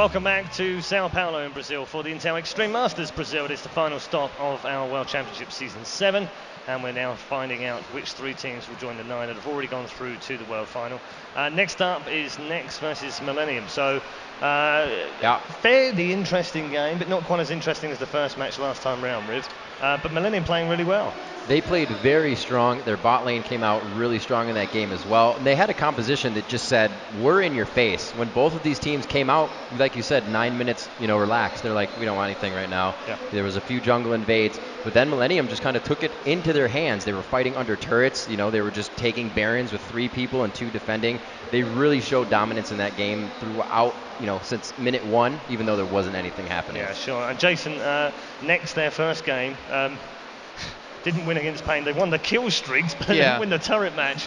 Welcome back to Sao Paulo in Brazil for the Intel Extreme Masters Brazil. It is the final stop of our World Championship Season 7, and we're now finding out which 3 teams will join the 9 that have already gone through to the World Final. Next up is Nexus versus Millenium. So, fairly interesting game, but not quite as interesting as the first match last time round, Riv. But Millenium playing really well. They played very strong. Their bot lane came out really strong in that game as well. And they had a composition that just said, we're in your face. When both of these teams came out, like you said, 9 minutes, relaxed. They're like, we don't want anything right now. Yeah. There was a few jungle invades, but then Millenium just kind of took it into their hands. They were fighting under turrets. They were just taking Barons with 3 people and 2 defending. They really showed dominance in that game throughout, since minute 1, even though there wasn't anything happening. Yeah, sure. And Jason, next their first game, didn't win against Pain. They won the kill streaks, but they didn't win the turret match.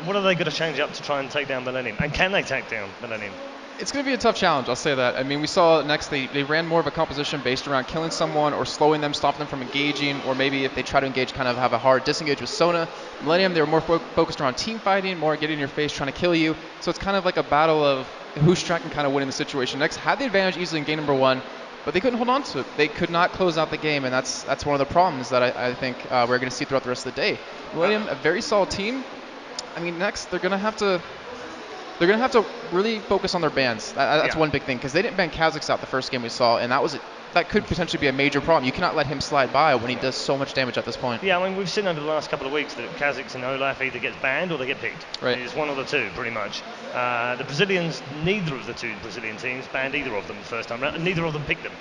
What are they going to change up to try and take down Millenium? And can they take down Millenium? It's going to be a tough challenge, I'll say that. I mean, we saw next they ran more of a composition based around killing someone or slowing them, stopping them from engaging, or maybe if they try to engage, kind of have a hard disengage with Sona. Millenium, they were more focused around team fighting, more getting in your face, trying to kill you. So it's kind of like a battle of who's tracking kind of winning the situation. Next had the advantage easily in game number 1, but they couldn't hold on to it. They could not close out the game, and that's one of the problems that I think we're going to see throughout the rest of the day. Millenium, a very solid team. I mean, next they're going to have to really focus on their bans. That's one big thing, because they didn't ban Kha'Zix out the first game we saw, and that could potentially be a major problem. You cannot let him slide by when he does so much damage at this point. Yeah, I mean, we've seen over the last couple of weeks that Kha'Zix and Olaf either get banned or they get picked. Right. It's one of the two, pretty much. The Brazilians, neither of the 2 Brazilian teams banned either of them the first time round, and neither of them picked them.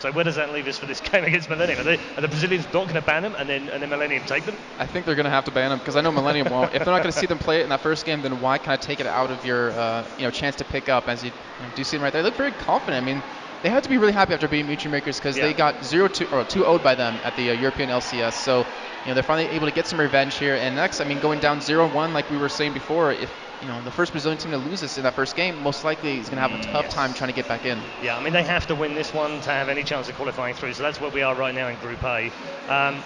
So where does that leave us for this game against Millenium? Are the Brazilians not going to ban them and then Millenium take them? I think they're going to have to ban them, because I know Millenium won't. If they're not going to see them play it in that first game, then why kind of take it out of your chance to pick up? As you do see them right there, they look very confident. I mean, they had to be really happy after beating Mutual Makers, because they got 2-0'd by them at the European LCS. So they're finally able to get some revenge here. And next, I mean, going down 0-1 like we were saying before, if the first Brazilian team to lose this in that first game, most likely is going to have a tough time trying to get back in. Yeah, I mean, they have to win this one to have any chance of qualifying through, so that's where we are right now in Group A. I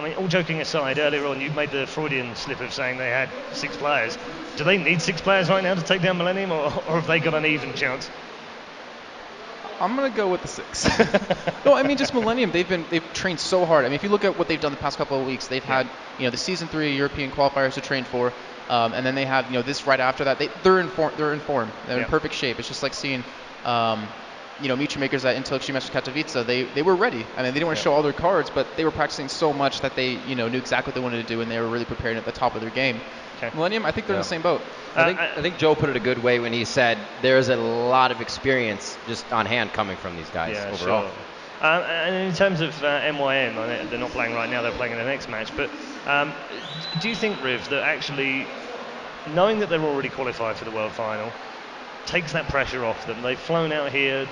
mean, all joking aside, earlier on you made the Freudian slip of saying they had 6 players. Do they need 6 players right now to take down Millenium, or have they got an even chance? I'm going to go with the 6. No, I mean, just Millenium, they've trained so hard. I mean, if you look at what they've done the past couple of weeks, they've had the Season 3 European qualifiers to train for. And then they have this right after that. They're in form. They're in perfect shape. It's just like seeing Mutual Makers at Intel Extreme Masters Katowice. They were ready. I mean, they didn't want to show all their cards, but they were practicing so much that they knew exactly what they wanted to do, and they were really preparing at the top of their game. Okay. Millenium, I think they're in the same boat. I think Joe put it a good way when he said there's a lot of experience just on hand coming from these guys overall. Sure. And in terms of MYM, they're not playing right now, they're playing in the next match, but do you think, Riv, that actually knowing that they're already qualified for the World Final takes that pressure off them? They've flown out here,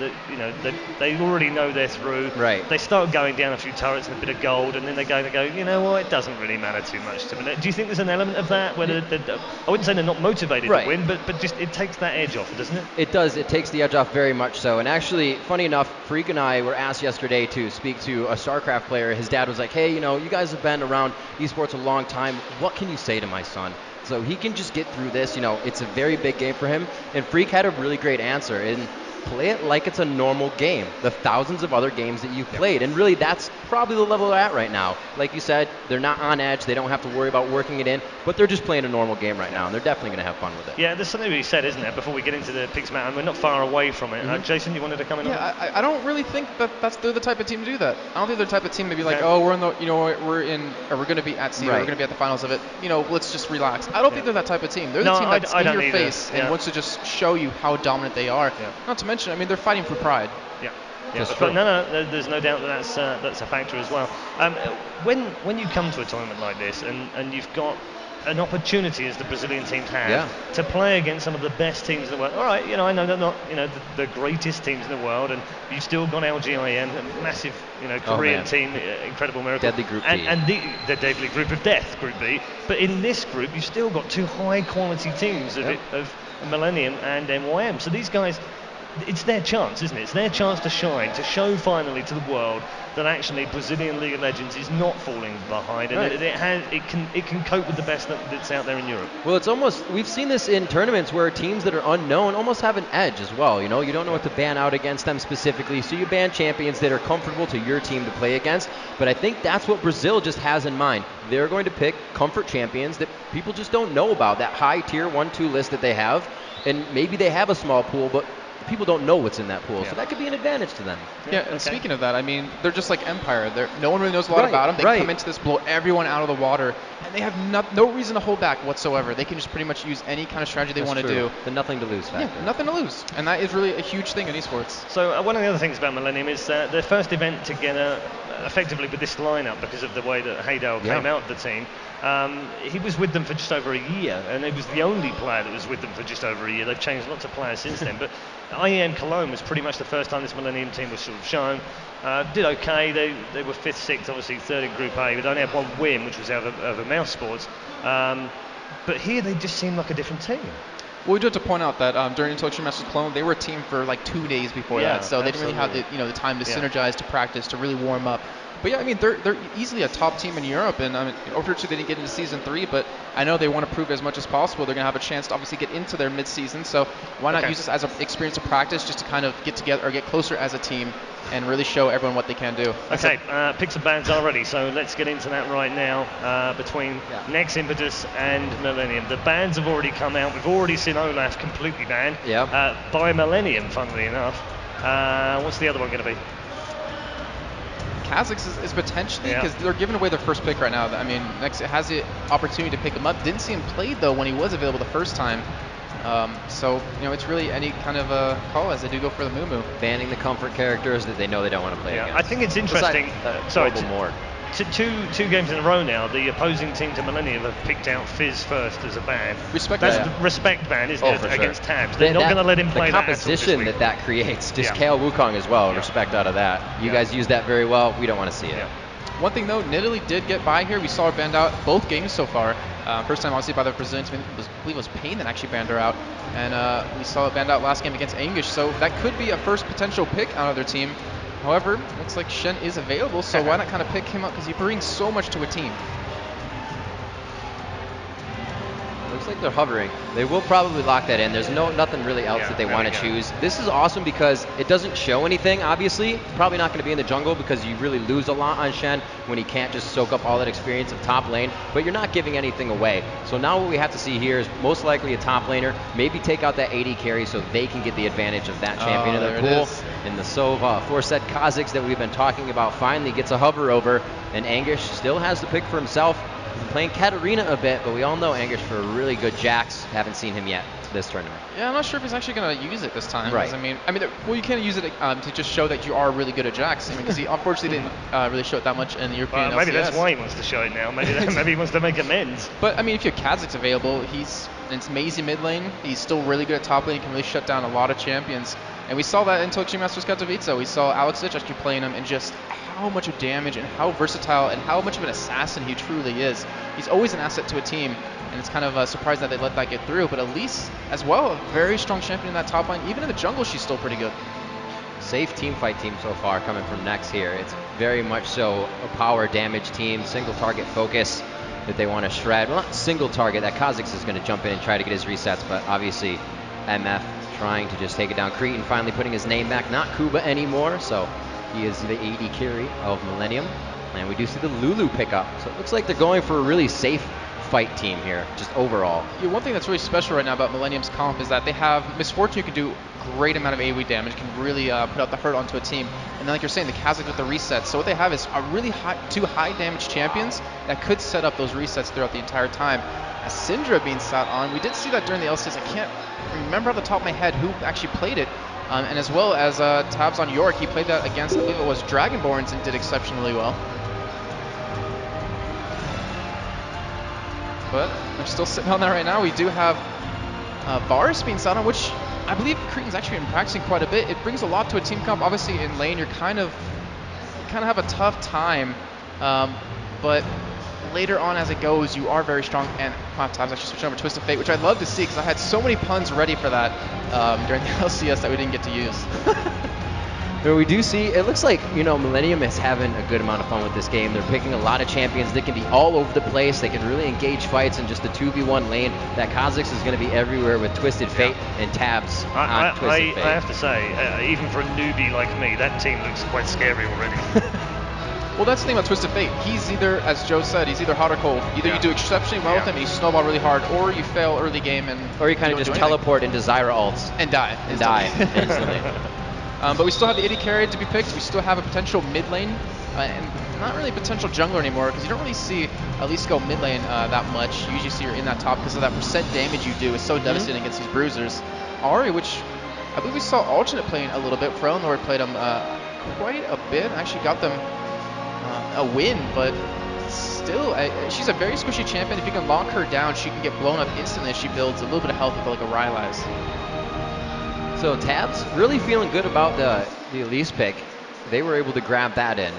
they already know they're through. Right. They start going down a few turrets and a bit of gold, and then they're going to go, you know what, it doesn't really matter too much to me. Do you think there's an element of that where I wouldn't say they're not motivated to win, but just it takes that edge off, doesn't it? It does. It takes the edge off very much so. And actually, funny enough, Freak and I were asked yesterday to speak to a StarCraft player. His dad was like, hey, you guys have been around esports a long time. What can you say to my son? So he can just get through this. It's a very big game for him. And Freak had a really great answer. And play it like it's a normal game. The thousands of other games that you've played. And really, that's probably the level they're at right now. Like you said, they're not on edge. They don't have to worry about working it in. But they're just playing a normal game right now. And they're definitely going to have fun with it. Yeah, there's something to be said, isn't there, before we get into the picks match? And we're not far away from it. Jason, you wanted to come in on that? I don't really think they're the type of team to do that. I don't think they're the type of team to be like, oh, we're going to be at seed, or we're going to be at the finals of it. Let's just relax. I don't think they're that type of team. They're the team that's in your face and wants to just show you how dominant they are. Yeah. Not to mention, I mean, they're fighting for pride. Yeah. But there's no doubt that that's a factor as well. When you come to a tournament like this and you've got an opportunity, as the Brazilian teams have, to play against some of the best teams in the world. All right, I know they're not the greatest teams in the world, and you've still got LGIM, a massive Korean team, incredible miracle, deadly group B, and the deadly group of death, Group B. But in this group, you've still got 2 high quality teams of Millenium and MYM. So these guys, it's their chance, isn't it? It's their chance to shine, to show finally to the world that actually Brazilian League of Legends is not falling behind, and it can cope with the best that's out there in Europe. Well, it's almost, we've seen this in tournaments where teams that are unknown almost have an edge as well. You know, you don't know what to ban out against them specifically, so you ban champions that are comfortable to your team to play against. But I think that's what Brazil just has in mind. They're going to pick comfort champions that people just don't know about, that high tier 1-2 list that they have, and maybe they have a small pool, but people don't know what's in that pool, so that could be an advantage to them. Yeah, and speaking of that, I mean, they're just like Empire. No one really knows a lot about them. They come into this, blow everyone out of the water, and they have no reason to hold back whatsoever. They can just pretty much use any kind of strategy they want to do. The nothing to lose factor. Yeah, nothing to lose, and that is really a huge thing in esports. So one of the other things about Millenium is their first event together effectively with this lineup because of the way that Haydel came out of the team. He was with them for just over a year, and he was the only player that was with them for just over a year. They've changed lots of players since then, but IEM Cologne was pretty much the first time this Millenium team was sort of shown. Did okay, they were 5th, 6th, obviously 3rd in Group A, but only had one win, which was over Mouse Sports. But here they just seem like a different team. Well, we do have to point out that during Intellectual Masters Cologne, they were a team for like 2 days before that, so they didn't really have the time to synergize, to practice, to really warm up. But yeah, I mean, they're easily a top team in Europe, and I mean, Overwatch 2 they didn't get into Season 3, but I know they want to prove as much as possible. They're going to have a chance to obviously get into their mid-season, so why not use this as an experience of practice just to kind of get together or get closer as a team and really show everyone what they can do. Okay, pick some bans already, so let's get into that right now between Next Impetus and Millenium. The bans have already come out. We've already seen Olaf completely banned by Millenium, funnily enough. What's the other one going to be? Kha'Zix is potentially, because they're giving away their first pick right now. I mean, Nexus has the opportunity to pick him up. Didn't see him play, though, when he was available the first time. So, you know, it's really any kind of a call as they do go for the Moo. Banning the comfort characters that they know they don't want to play against. I think it's interesting. Two games in a row now, the opposing team to Millenium have picked out Fizz first as a ban. That's the respect ban, isn't it, against Tabs? They're not going to let him play that. The composition that creates, just KO Wukong as well, respect out of that. You guys use that very well. We don't want to see it. One thing though, Nidalee did get by here. We saw her banned out both games so far. First time obviously by the Brazilian team, I believe it was Pain that actually banned her out. And we saw it banned out last game against Anguish, so that could be a first potential pick out of their team. However, looks like Shen is available, so why not kind of pick him up, because he brings so much to a team. Looks like they're hovering. They will probably lock that in. There's nothing really else that they want to choose. This is awesome because it doesn't show anything, obviously. Probably not going to be in the jungle because you really lose a lot on Shen when he can't just soak up all that experience of top lane, but you're not giving anything away. So now what we have to see here is most likely a top laner, maybe take out that AD carry so they can get the advantage of that champion in their pool. And the aforesaid Kha'Zix that we've been talking about finally gets a hover over, and Anguish still has the pick for himself. He's been playing Katarina a bit, but we all know Anguish for really good Jax. Haven't seen him yet this tournament. Yeah, I'm not sure if he's actually going to use it this time. Right. I mean, well, you can use it to just show that you are really good at Jax. I mean, because he unfortunately didn't really show it that much in the European LCS. Maybe that's why he wants to show it now. Maybe he wants to make amends. But I mean, if you have Kha'Zix available, it's amazing mid lane. He's still really good at top lane. He can really shut down a lot of champions. And we saw that in Tokyo Masters Katowice. We saw Alex Ditch actually playing him and just how much of damage and how versatile and how much of an assassin he truly is. He's always an asset to a team, and it's kind of surprising that they let that get through. But Elise, as well, a very strong champion in that top line. Even in the jungle, she's still pretty good. Safe team fight team so far coming from Nex here. It's very much so a power damage team, single target focus that they want to shred. Well, not single target. That Kha'Zix is going to jump in and try to get his resets, but obviously MF trying to just take it down. Cretan finally putting his name back, not Kuba anymore, so he is the AD carry of Millenium. And we do see the Lulu pickup, so it looks like they're going for a really safe fight team here, just overall. Yeah, one thing that's really special right now about Millennium's comp is that they have Miss Fortune, who can do a great amount of AoE damage, can really put out the hurt onto a team. And then, like you're saying, the Kha'Zix with the resets. So what they have is a really two high damage champions that could set up those resets throughout the entire time. As Syndra being sat on, we did see that during the LCS. I can't remember off the top of my head who actually played it. And as well as Tabs on York, he played that against, I believe it was Dragonborns, and did exceptionally well. But they're still sitting on that right now. We do have Varus being sat on, which I believe Cretan's actually been practicing quite a bit. It brings a lot to a team comp. Obviously in lane, you kind of have a tough time. But later on as it goes, you are very strong. And times actually switching over to Twisted Fate, which I'd love to see because I had so many puns ready for that during the LCS that we didn't get to use. But we do see, it looks like, Millenium is having a good amount of fun with this game. They're picking a lot of champions that can be all over the place. They can really engage fights in just the 2v1 lane. That Kha'Zix is going to be everywhere with Twisted Fate and Tabs on Twisted Fate. I have to say, even for a newbie like me, that team looks quite scary already. Well, that's the thing about Twisted Fate. He's either, as Joe said, he's either hot or cold. Either you do exceptionally well with him and you snowball really hard, or you fail early game and or you kind of just teleport into Zyra ults. And die. Instantly. But we still have the AD carry to be picked. We still have a potential mid lane, and not really a potential jungler anymore because you don't really see Elise go mid lane that much. You usually see her in that top because of that percent damage you do is so devastating against these bruisers. Ahri, which I believe we saw alternate playing a little bit. Frelnord played them quite a bit. Actually got them a win, but still, she's a very squishy champion. If you can lock her down, she can get blown up instantly if she builds a little bit of health with like a Rylai's. So Tabs really feeling good about the Elise pick. They were able to grab that in.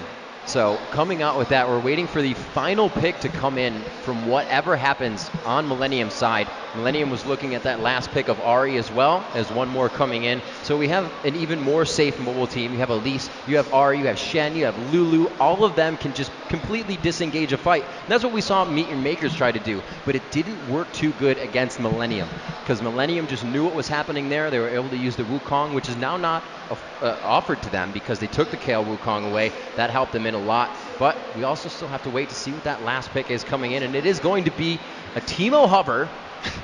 So coming out with that, we're waiting for the final pick to come in from whatever happens on Millenium's side. Millenium was looking at that last pick of Ahri as well as one more coming in. So we have an even more safe mobile team. You have Elise, you have Ahri, you have Shen, you have Lulu. All of them can just completely disengage a fight. And that's what we saw Meet Your Makers try to do. But it didn't work too good against Millenium because Millenium just knew what was happening there. They were able to use the Wukong, which is now not offered to them because they took the Kayle Wukong away. That helped them in a lot. But we also still have to wait to see what that last pick is coming in. And it is going to be a Teemo hover,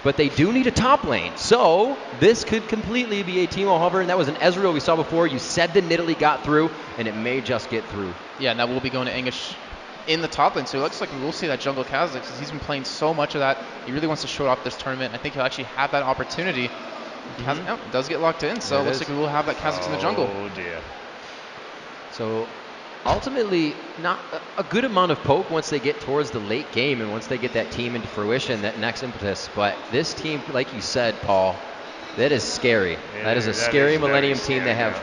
but they do need a top lane. So this could completely be a Teemo hover. And that was an Ezreal we saw before. You said the Nidalee got through, and it may just get through. Yeah, and that will be going to English in the top lane. So it looks like we will see that jungle Kha'Zix because he's been playing so much of that. He really wants to show it off this tournament. I think he'll actually have that opportunity. It does get locked in, so it looks like we will have that Kha'Zix in the jungle. Oh dear. So ultimately, not a good amount of poke once they get towards the late game and once they get that team into fruition, that next impetus. But this team, like you said, Paul, that is scary. Yeah, that is a scary Millenium team. They have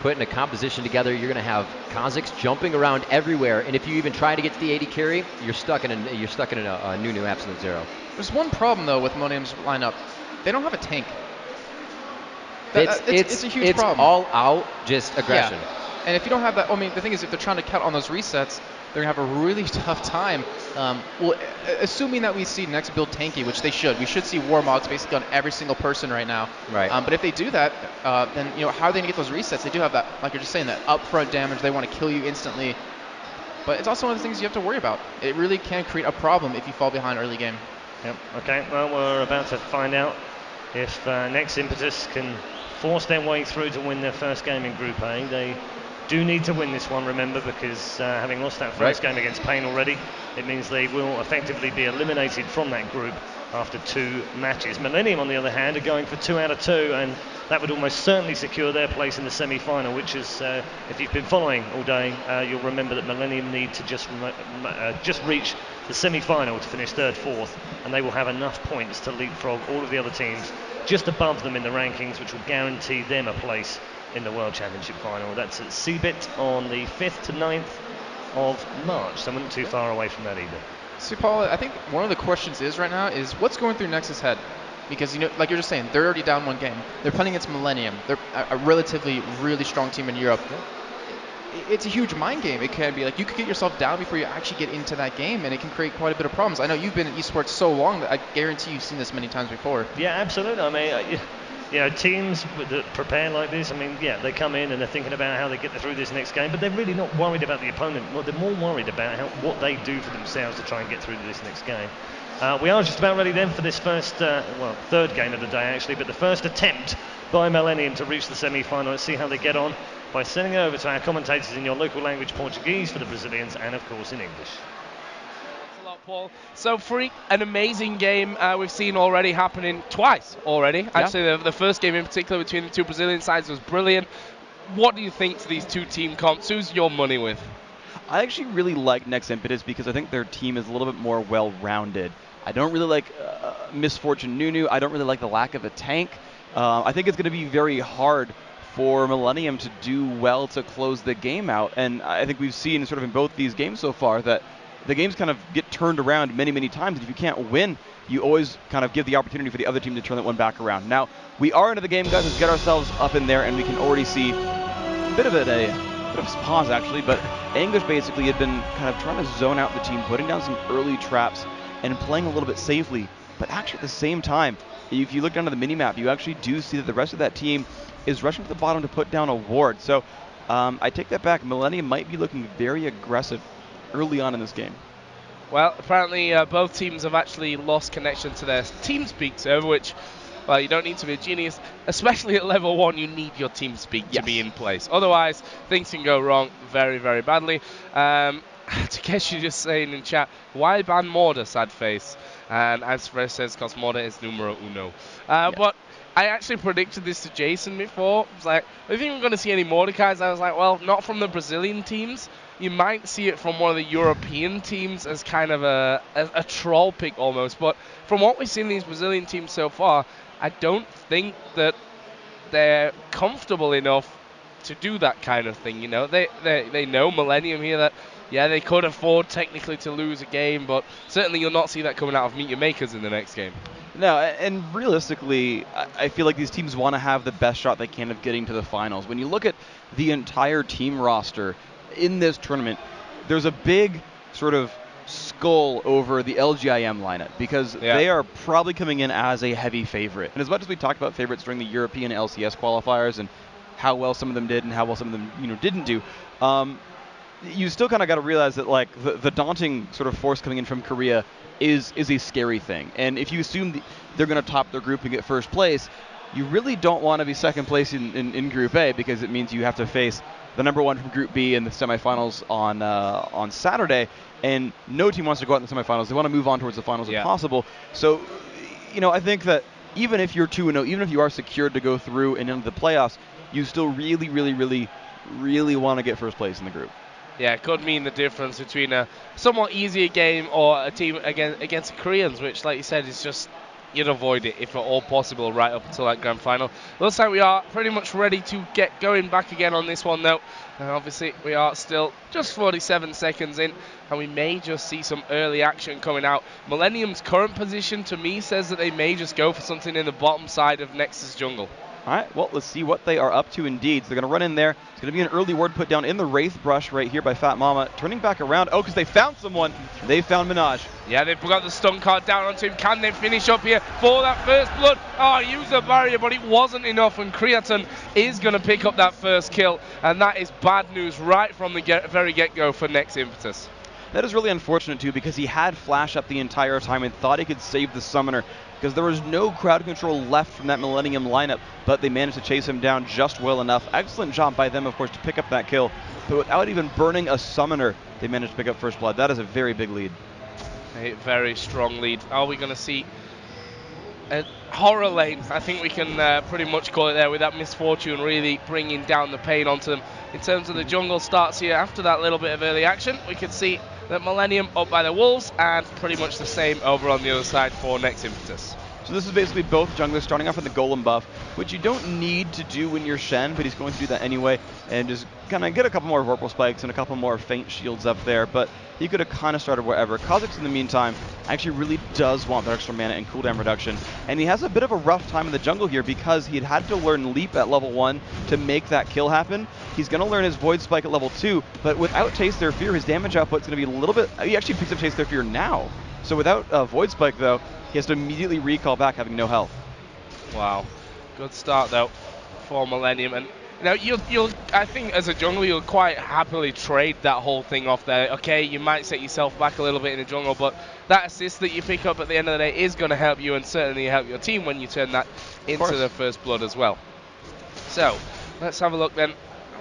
put in a composition together. You're going to have Kha'Zix jumping around everywhere, and if you even try to get to the AD carry, you're stuck in a Nunu Absolute Zero. There's one problem though with Millenium's lineup. They don't have a tank. It's a huge problem. It's all out, just aggression. Yeah. And if you don't have that, I mean, the thing is, if they're trying to count on those resets, they're going to have a really tough time. Well, assuming that we see next build tanky, which they should. We should see Warmogs basically on every single person right now. Right. But if they do that, then how are they going to get those resets? They do have that, like you're just saying, that upfront damage. They want to kill you instantly. But it's also one of the things you have to worry about. It really can create a problem if you fall behind early game. Yep. Okay. Well, we're about to find out if Next Impetus can force their way through to win their first game in Group A. They do need to win this one, remember, because having lost that first game against Pain already, it means they will effectively be eliminated from that group after 2 matches. Millenium, on the other hand, are going for 2 out of 2, and that would almost certainly secure their place in the semi-final, which is, if you've been following all day, you'll remember that Millenium need to just reach the semi-final to finish 3rd, 4th, and they will have enough points to leapfrog all of the other teams just above them in the rankings, which will guarantee them a place in the World Championship final. That's at CBIT on the 5th to 9th of March, so I'm not too far away from that either. See, Paul, I think one of the questions is right now is what's going through Nexus' head? Because, like you're just saying, they're already down 1 game. They're playing against Millenium. They're a relatively, really strong team in Europe. It's a huge mind game. It can be like you could get yourself down before you actually get into that game, and it can create quite a bit of problems. I know you've been in esports so long that I guarantee you've seen this many times before. Yeah, absolutely. I mean, teams that prepare like this, I mean, they come in and they're thinking about how they get through this next game, but they're really not worried about the opponent. Well, they're more worried about what they do for themselves to try and get through to this next game. We are just about ready then for this first, 3rd game of the day actually, but the first attempt by Millenium to reach the semi-final. Let's see how they get on by sending it over to our commentators in your local language, Portuguese for the Brazilians, and of course in English. Thanks a lot, Paul. So, Freak, an amazing game we've seen already happening twice already. Yeah. Actually, the first game in particular between the 2 Brazilian sides was brilliant. What do you think to these 2 team comps? Who's your money with? I actually really like Next Impetus because I think their team is a little bit more well-rounded. I don't really like Misfortune Nunu. I don't really like the lack of a tank. I think it's going to be very hard for Millenium to do well to close the game out. And I think we've seen sort of in both these games so far that the games kind of get turned around many, many times. And if you can't win, you always kind of give the opportunity for the other team to turn that one back around. Now, we are into the game, guys. Let's get ourselves up in there, and we can already see a bit of pause, actually. But Anguish basically had been kind of trying to zone out the team, putting down some early traps, and playing a little bit safely. But actually, at the same time, if you look down to the minimap, you actually do see that the rest of that team is rushing to the bottom to put down a ward. So I take that back. Millenium might be looking very aggressive early on in this game. Well, apparently both teams have actually lost connection to their TeamSpeak server, which, well, you don't need to be a genius. Especially at level 1, you need your TeamSpeak to be in place. Otherwise, things can go wrong very, very badly. Takeshi just saying in chat, why ban Morda, sad face? And as Fresh says, because Morda is numero uno. But I actually predicted this to Jason before. I was like, I think we're going to see any Mordecais. I was like, well, not from the Brazilian teams. You might see it from one of the European teams as kind of a troll pick almost. But from what we've seen in these Brazilian teams so far, I don't think that they're comfortable enough to do that kind of thing. You know, they know Millenium here that, yeah, they could afford technically to lose a game, but certainly you'll not see that coming out of Meet Your Makers in the next game. No, and realistically, I feel like these teams want to have the best shot they can of getting to the finals. When you look at the entire team roster in this tournament, there's a big sort of skull over the LGIM lineup because they are probably coming in as a heavy favorite. And as much as we talked about favorites during the European LCS qualifiers and how well some of them did and how well some of them didn't do, you still kind of got to realize that like the daunting sort of force coming in from Korea is a scary thing. And if you assume they're going to top their group and get first place, you really don't want to be second place in Group A because it means you have to face the number 1 from Group B in the semifinals on Saturday, and no team wants to go out in the semifinals. They want to move on towards the finals if possible. So, I think that even if you're 2-0, even if you are secured to go through and into the playoffs, you still really, really, really, really want to get first place in the group. Yeah, it could mean the difference between a somewhat easier game or a team against the Koreans, which, like you said, is just, you'd avoid it if at all possible right up until that grand final. Looks like we are pretty much ready to get going back again on this one, though. And obviously, we are still just 47 seconds in, and we may just see some early action coming out. Millenium's current position, to me, says that they may just go for something in the bottom side of Nexus jungle. All right, well, let's see what they are up to indeed. So they're going to run in there. It's going to be an early ward put down in the Wraith Brush right here by Fat Mama. Turning back around. Oh, because they found someone. They found Minaj. Yeah, they've got the stun card down onto him. Can they finish up here for that first blood? Oh, use the barrier, but it wasn't enough. And Creaton is going to pick up that first kill. And that is bad news right from the very get-go for Next Impetus. That is really unfortunate, too, because he had Flash up the entire time and thought he could save the Summoner because there was no crowd control left from that Millenium lineup, but they managed to chase him down just well enough. Excellent job by them, of course, to pick up that kill, but without even burning a Summoner, they managed to pick up first blood. That is a very big lead. A very strong lead. Are we going to see a horror lane? I think we can pretty much call it there, with that Misfortune really bringing down the pain onto them. In terms of the jungle starts here, after that little bit of early action, we can see that Millenium up by the Wolves, and pretty much the same over on the other side for Next Impetus. So this is basically both junglers starting off with the Golem buff, which you don't need to do when you're Shen, but he's going to do that anyway, and just kind of get a couple more Vorpal Spikes and a couple more Faint Shields up there, but he could have kind of started wherever. Kha'Zix, in the meantime, actually really does want that extra mana and cooldown reduction, and he has a bit of a rough time in the jungle here because he had to learn Leap at level 1 to make that kill happen. He's going to learn his Void Spike at level 2, but without Taste Their Fear, his damage output is going to be a little bit... He actually picks up Taste Their Fear now. So without Void Spike, though, he has to immediately recall back having no health. Wow. Good start, though, for Millenium. And you'll I think as a jungler, you'll quite happily trade that whole thing off there. Okay, you might set yourself back a little bit in the jungle, but that assist that you pick up at the end of the day is going to help you, and certainly help your team when you turn that into the first blood as well. So, let's have a look then,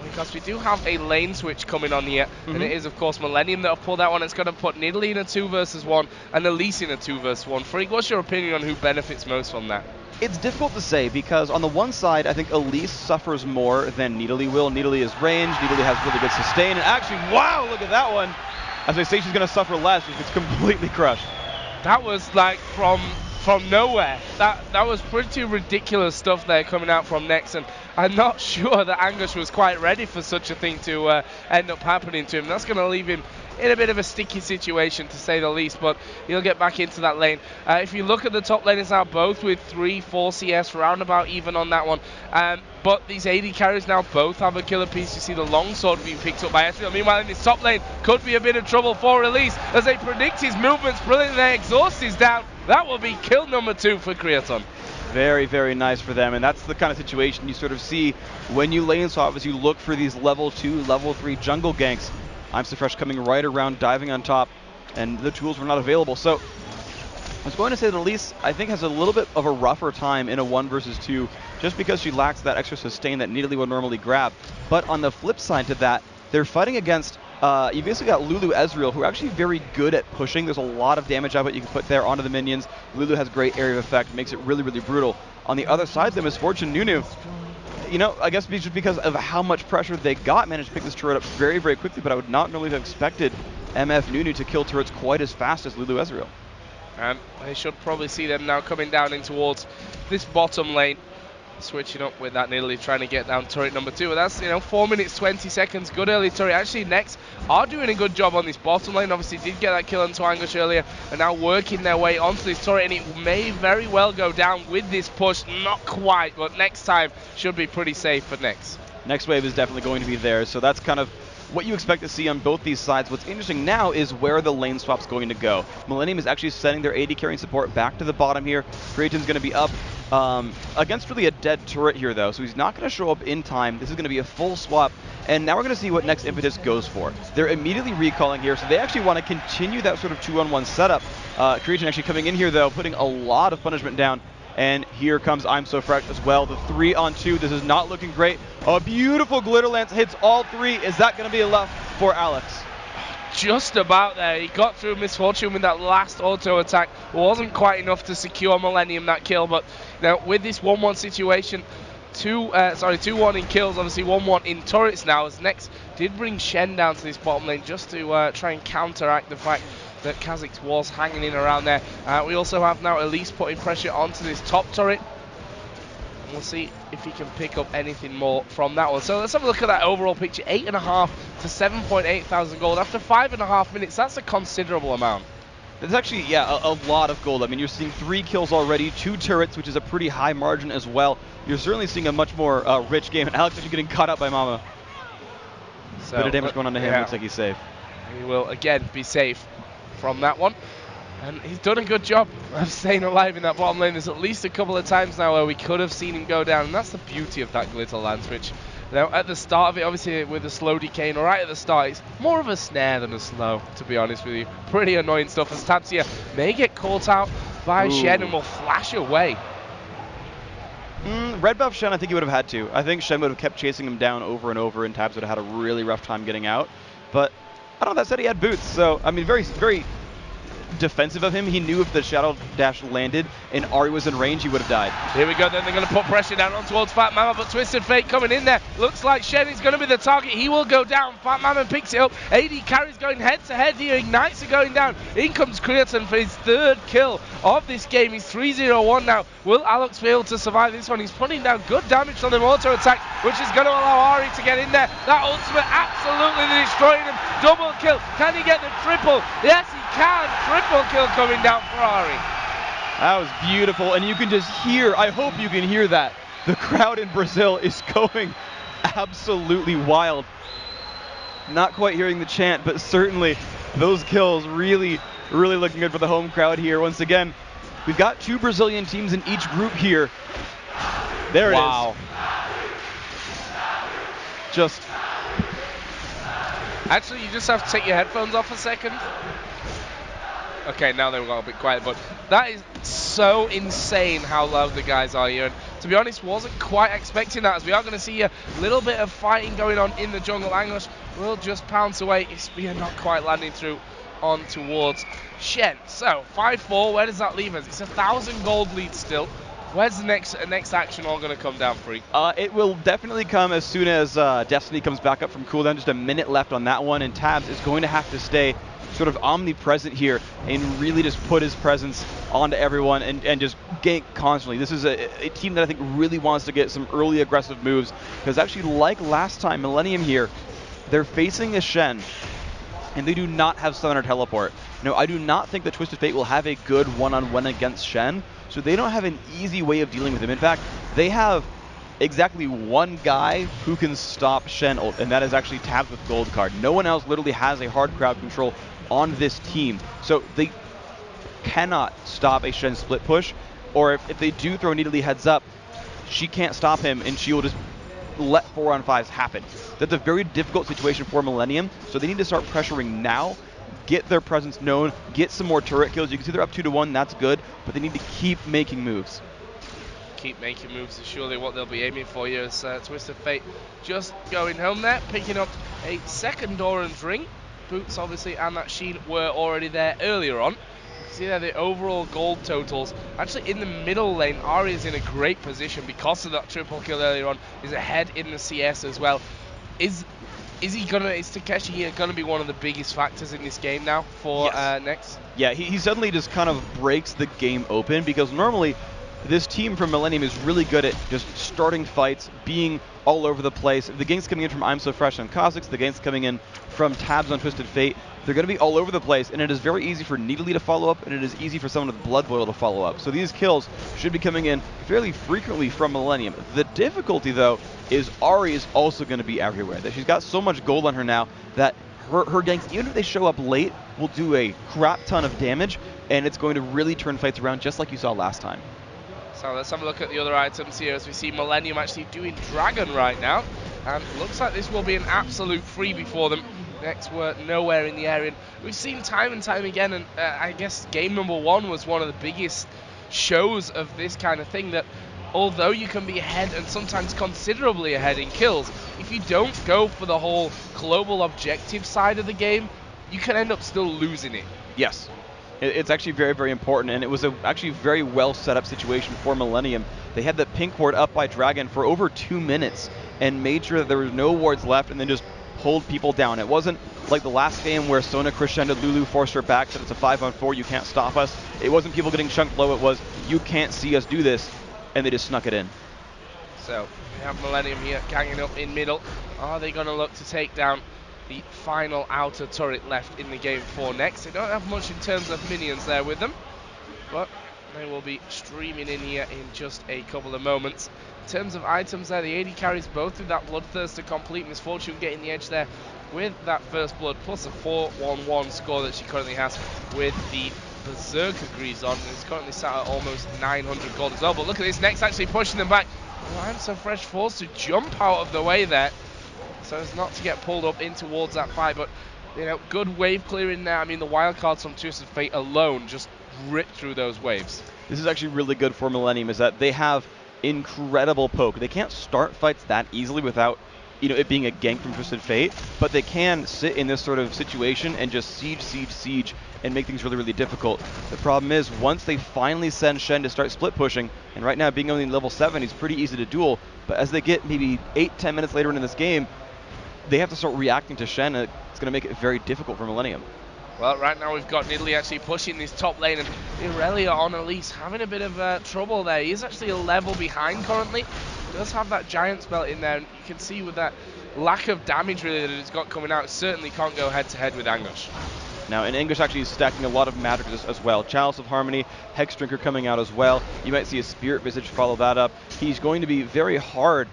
because we do have a lane switch coming on here, and it is, of course, Millenium that have pulled that one. It's going to put Nidalee in a 2 versus 1 and Elise in a 2 versus 1. Freak, what's your opinion on who benefits most from that? It's difficult to say because on the one side, I think Elise suffers more than Nidalee will. Nidalee is range, Nidalee has really good sustain, and actually, wow, look at that one. As I say, she's going to suffer less, she gets completely crushed. That was like from nowhere. That was pretty ridiculous stuff there coming out from Nex, and I'm not sure that Anguish was quite ready for such a thing to end up happening to him. That's going to leave him in a bit of a sticky situation, to say the least, but he'll get back into that lane. If you look at the top laners now, both with 3-4 CS, roundabout even on that one. But these AD carries now both have a killer piece. You see the longsword being picked up by Ezreal. Meanwhile, in this top lane, could be a bit of trouble for Release as they predict his movements brilliantly. Their exhaust is down. That will be kill number 2 for Creaton. Very, very nice for them, and that's the kind of situation you sort of see when you lane swap as you look for these level 2, level 3 jungle ganks. I'm So Fresh coming right around, diving on top, and the tools were not available. So I was going to say that Elise, I think, has a little bit of a rougher time in a 1 versus 2, just because she lacks that extra sustain that Nidalee would normally grab. But on the flip side to that, they're fighting against, you basically got Lulu Ezreal, who are actually very good at pushing. There's a lot of damage output you can put there onto the minions. Lulu has great area of effect, makes it really, really brutal. On the other side, the Misfortune Nunu, you know, I guess just because of how much pressure they got, managed to pick this turret up very, very quickly, but I would not normally have expected MF Nunu to kill turrets quite as fast as Lulu Ezreal. And they should probably see them now coming down in towards this bottom lane. Switching up with that Nidalee, trying to get down turret number 2. But that's, 4 minutes, 20 seconds. Good early turret. Actually, Next are doing a good job on this bottom lane. Obviously, did get that kill on Twangush earlier, and now working their way onto this turret. And it may very well go down with this push. Not quite, but next time should be pretty safe for Next. Next wave is definitely going to be there, so that's kind of what you expect to see on both these sides. What's interesting now is where the lane swap's going to go. Millenium is actually sending their AD carrying support back to the bottom here. Creaton's going to be up against really a dead turret here, though, so he's not going to show up in time. This is going to be a full swap, and now we're going to see what Next Impetus goes for. They're immediately recalling here, so they actually want to continue that sort of 2-on-1 setup. Creaton actually coming in here, though, putting a lot of punishment down. And here comes I'm So Fresh as well. The 3-on-2. This is not looking great. A beautiful Glitter Lance hits all 3. Is that going to be enough for Alex? Just about there. He got through Misfortune with that last auto attack. Wasn't quite enough to secure Millenium that kill, but now with this 1-1 situation, 2-1 in kills, obviously 1-1 in turrets now, as Next did bring Shen down to this bottom lane just to try and counteract the fact that Kha'Zix was hanging in around there. We also have now Elise putting pressure onto this top turret. And we'll see if he can pick up anything more from that one. So let's have a look at that overall picture. 8.5 to 7.8 thousand gold. After 5.5 minutes, that's a considerable amount. It's actually, yeah, a lot of gold. I mean, you're seeing 3 kills already, 2 turrets, which is a pretty high margin as well. You're certainly seeing a much more rich game. And Alex actually getting caught up by Mama. So, bit of damage going on to him. Looks like he's safe. He will, again, be safe from that one, and he's done a good job of staying alive in that bottom lane. There's at least a couple of times now where we could have seen him go down, and that's the beauty of that Glitter Lance, which, at the start of it, obviously with the slow decaying, right at the start, it's more of a snare than a slow, to be honest with you. Pretty annoying stuff, as Tabsia may get caught out by Shen and will flash away. Red buff Shen, I think he would have had to. I think Shen would have kept chasing him down over and over, and Tabs would have had a really rough time getting out. But I don't know, that said he had boots, so, I mean, very, very defensive of him. He knew if the Shadow Dash landed and Ahri was in range, he would have died. Here we go, then they're going to put pressure down on towards Fat Mama, but Twisted Fate coming in there. Looks like Shen is going to be the target. He will go down. Fat Mama picks it up. AD carries going head to head here. Ignites are going down. In comes Creaton for his 3rd kill of this game. He's 3-0-1 now. Will Alex be able to survive this one? He's putting down good damage on the auto attack, which is going to allow Ahri to get in there. That ultimate absolutely destroying him. Double kill. Can he get the triple? Yes, he can. Triple kill coming down for Ahri. That was beautiful, and you can just hear, I hope you can hear that. The crowd in Brazil is going absolutely wild. Not quite hearing the chant, but certainly those kills really, really looking good for the home crowd here. Once again, we've got 2 Brazilian teams in each group here. There it is. Just. Actually, you just have to take your headphones off a second. Okay, now they've got a bit quiet, but that is so insane how loud the guys are here. And to be honest, wasn't quite expecting that, as we are going to see a little bit of fighting going on in the jungle. Angus will just pounce away. His spear not quite landing through on towards Shen. So, 5-4, where does that leave us? It's 1,000 gold lead still. Where's the next action all going to come down, Freak? It will definitely come as soon as Destiny comes back up from cooldown. Just a minute left on that one, and Tabs is going to have to stay sort of omnipresent here and really just put his presence onto everyone and just gank constantly. This is a team that I think really wants to get some early aggressive moves, because actually, like last time, Millenium here, they're facing a Shen and they do not have Summoner Teleport. No, I do not think that Twisted Fate will have a good one-on-one against Shen, so they don't have an easy way of dealing with him. In fact, they have exactly one guy who can stop Shen ult, and that is actually Tabs with Gold Card. No one else literally has a hard crowd control on this team, so they cannot stop a Shen split push, or if they do throw Nidalee heads up, she can't stop him, and she will just let 4-on-5s happen. That's a very difficult situation for Millenium, so they need to start pressuring now, get their presence known, get some more turret kills. You can see they're up 2-1, that's good, but they need to keep making moves. Keep making moves is surely what they'll be aiming for here as Twisted Fate just going home there, picking up a second orange ring. Boots, obviously, and that Sheen were already there earlier on. See there the overall gold totals. Actually, in the middle lane, Ari is in a great position because of that triple kill earlier on. He's ahead in the CS as well. Is Takeshi here gonna be one of the biggest factors in this game now for Nex? Yeah, he suddenly just kind of breaks the game open, because normally this team from Millenium is really good at just starting fights, being all over the place. The ganks coming in from I'm So Fresh on Kha'Zix, the ganks coming in from Tabs on Twisted Fate, they're going to be all over the place, and it is very easy for Nidalee to follow up, and it is easy for someone with Blood Boil to follow up. So these kills should be coming in fairly frequently from Millenium. The difficulty, though, is Ari is also going to be everywhere. That she's got so much gold on her now that her ganks, even if they show up late, will do a crap ton of damage, and it's going to really turn fights around just like you saw last time. So let's have a look at the other items here as we see Millenium actually doing Dragon right now. And looks like this will be an absolute freebie for them. Next were nowhere in the area. And we've seen time and time again, and I guess game number 1 was one of the biggest shows of this kind of thing, that although you can be ahead and sometimes considerably ahead in kills, if you don't go for the whole global objective side of the game, you can end up still losing it. Yes. It's actually very, very important, and it was actually a very well set up situation for Millenium. They had the pink ward up by Dragon for over 2 minutes and made sure that there was no wards left, and then just pulled people down. It wasn't like the last game where Sona crescendoed Lulu, forced her back, said it's a 5-on-4, you can't stop us. It wasn't people getting chunked low, it was you can't see us do this, and they just snuck it in. So we have Millenium here ganging up in middle. Are they going to look to take down the final outer turret left in the game for Nex? They don't have much in terms of minions there with them, but they will be streaming in here in just a couple of moments. In terms of items there, the AD carries both with that Bloodthirst to complete. Misfortune getting the edge there with that first blood, plus a 4-1-1 score that she currently has with the Berserker Greaves on. It's currently sat at almost 900 gold as well. But look at this, Nex actually pushing them back. Well, I'm So Fresh forced to jump out of the way there, so as not to get pulled up in towards that fight. But you know, good wave clearing there. I mean, the wildcards from Twisted Fate alone just ripped through those waves. This is actually really good for Millenium, is that they have incredible poke. They can't start fights that easily without, you know, it being a gank from Twisted Fate, but they can sit in this sort of situation and just siege and make things really, really difficult. The problem is, once they finally send Shen to start split pushing, and right now being only level 7, he's pretty easy to duel, but as they get maybe 8-10 minutes later into this game, they have to start reacting to Shen, and it's going to make it very difficult for Millenium. Well, right now we've got Nidalee actually pushing this top lane, and Irelia on Elise having a bit of trouble there. He's actually a level behind currently. He does have that giant spell in there, and you can see with that lack of damage really that it's got coming out, it certainly can't go head to head with Angush. Now, and Angush actually is stacking a lot of magic as well. Chalice of Harmony, Hex Drinker coming out as well. You might see a Spirit Visage follow that up. He's going to be very hard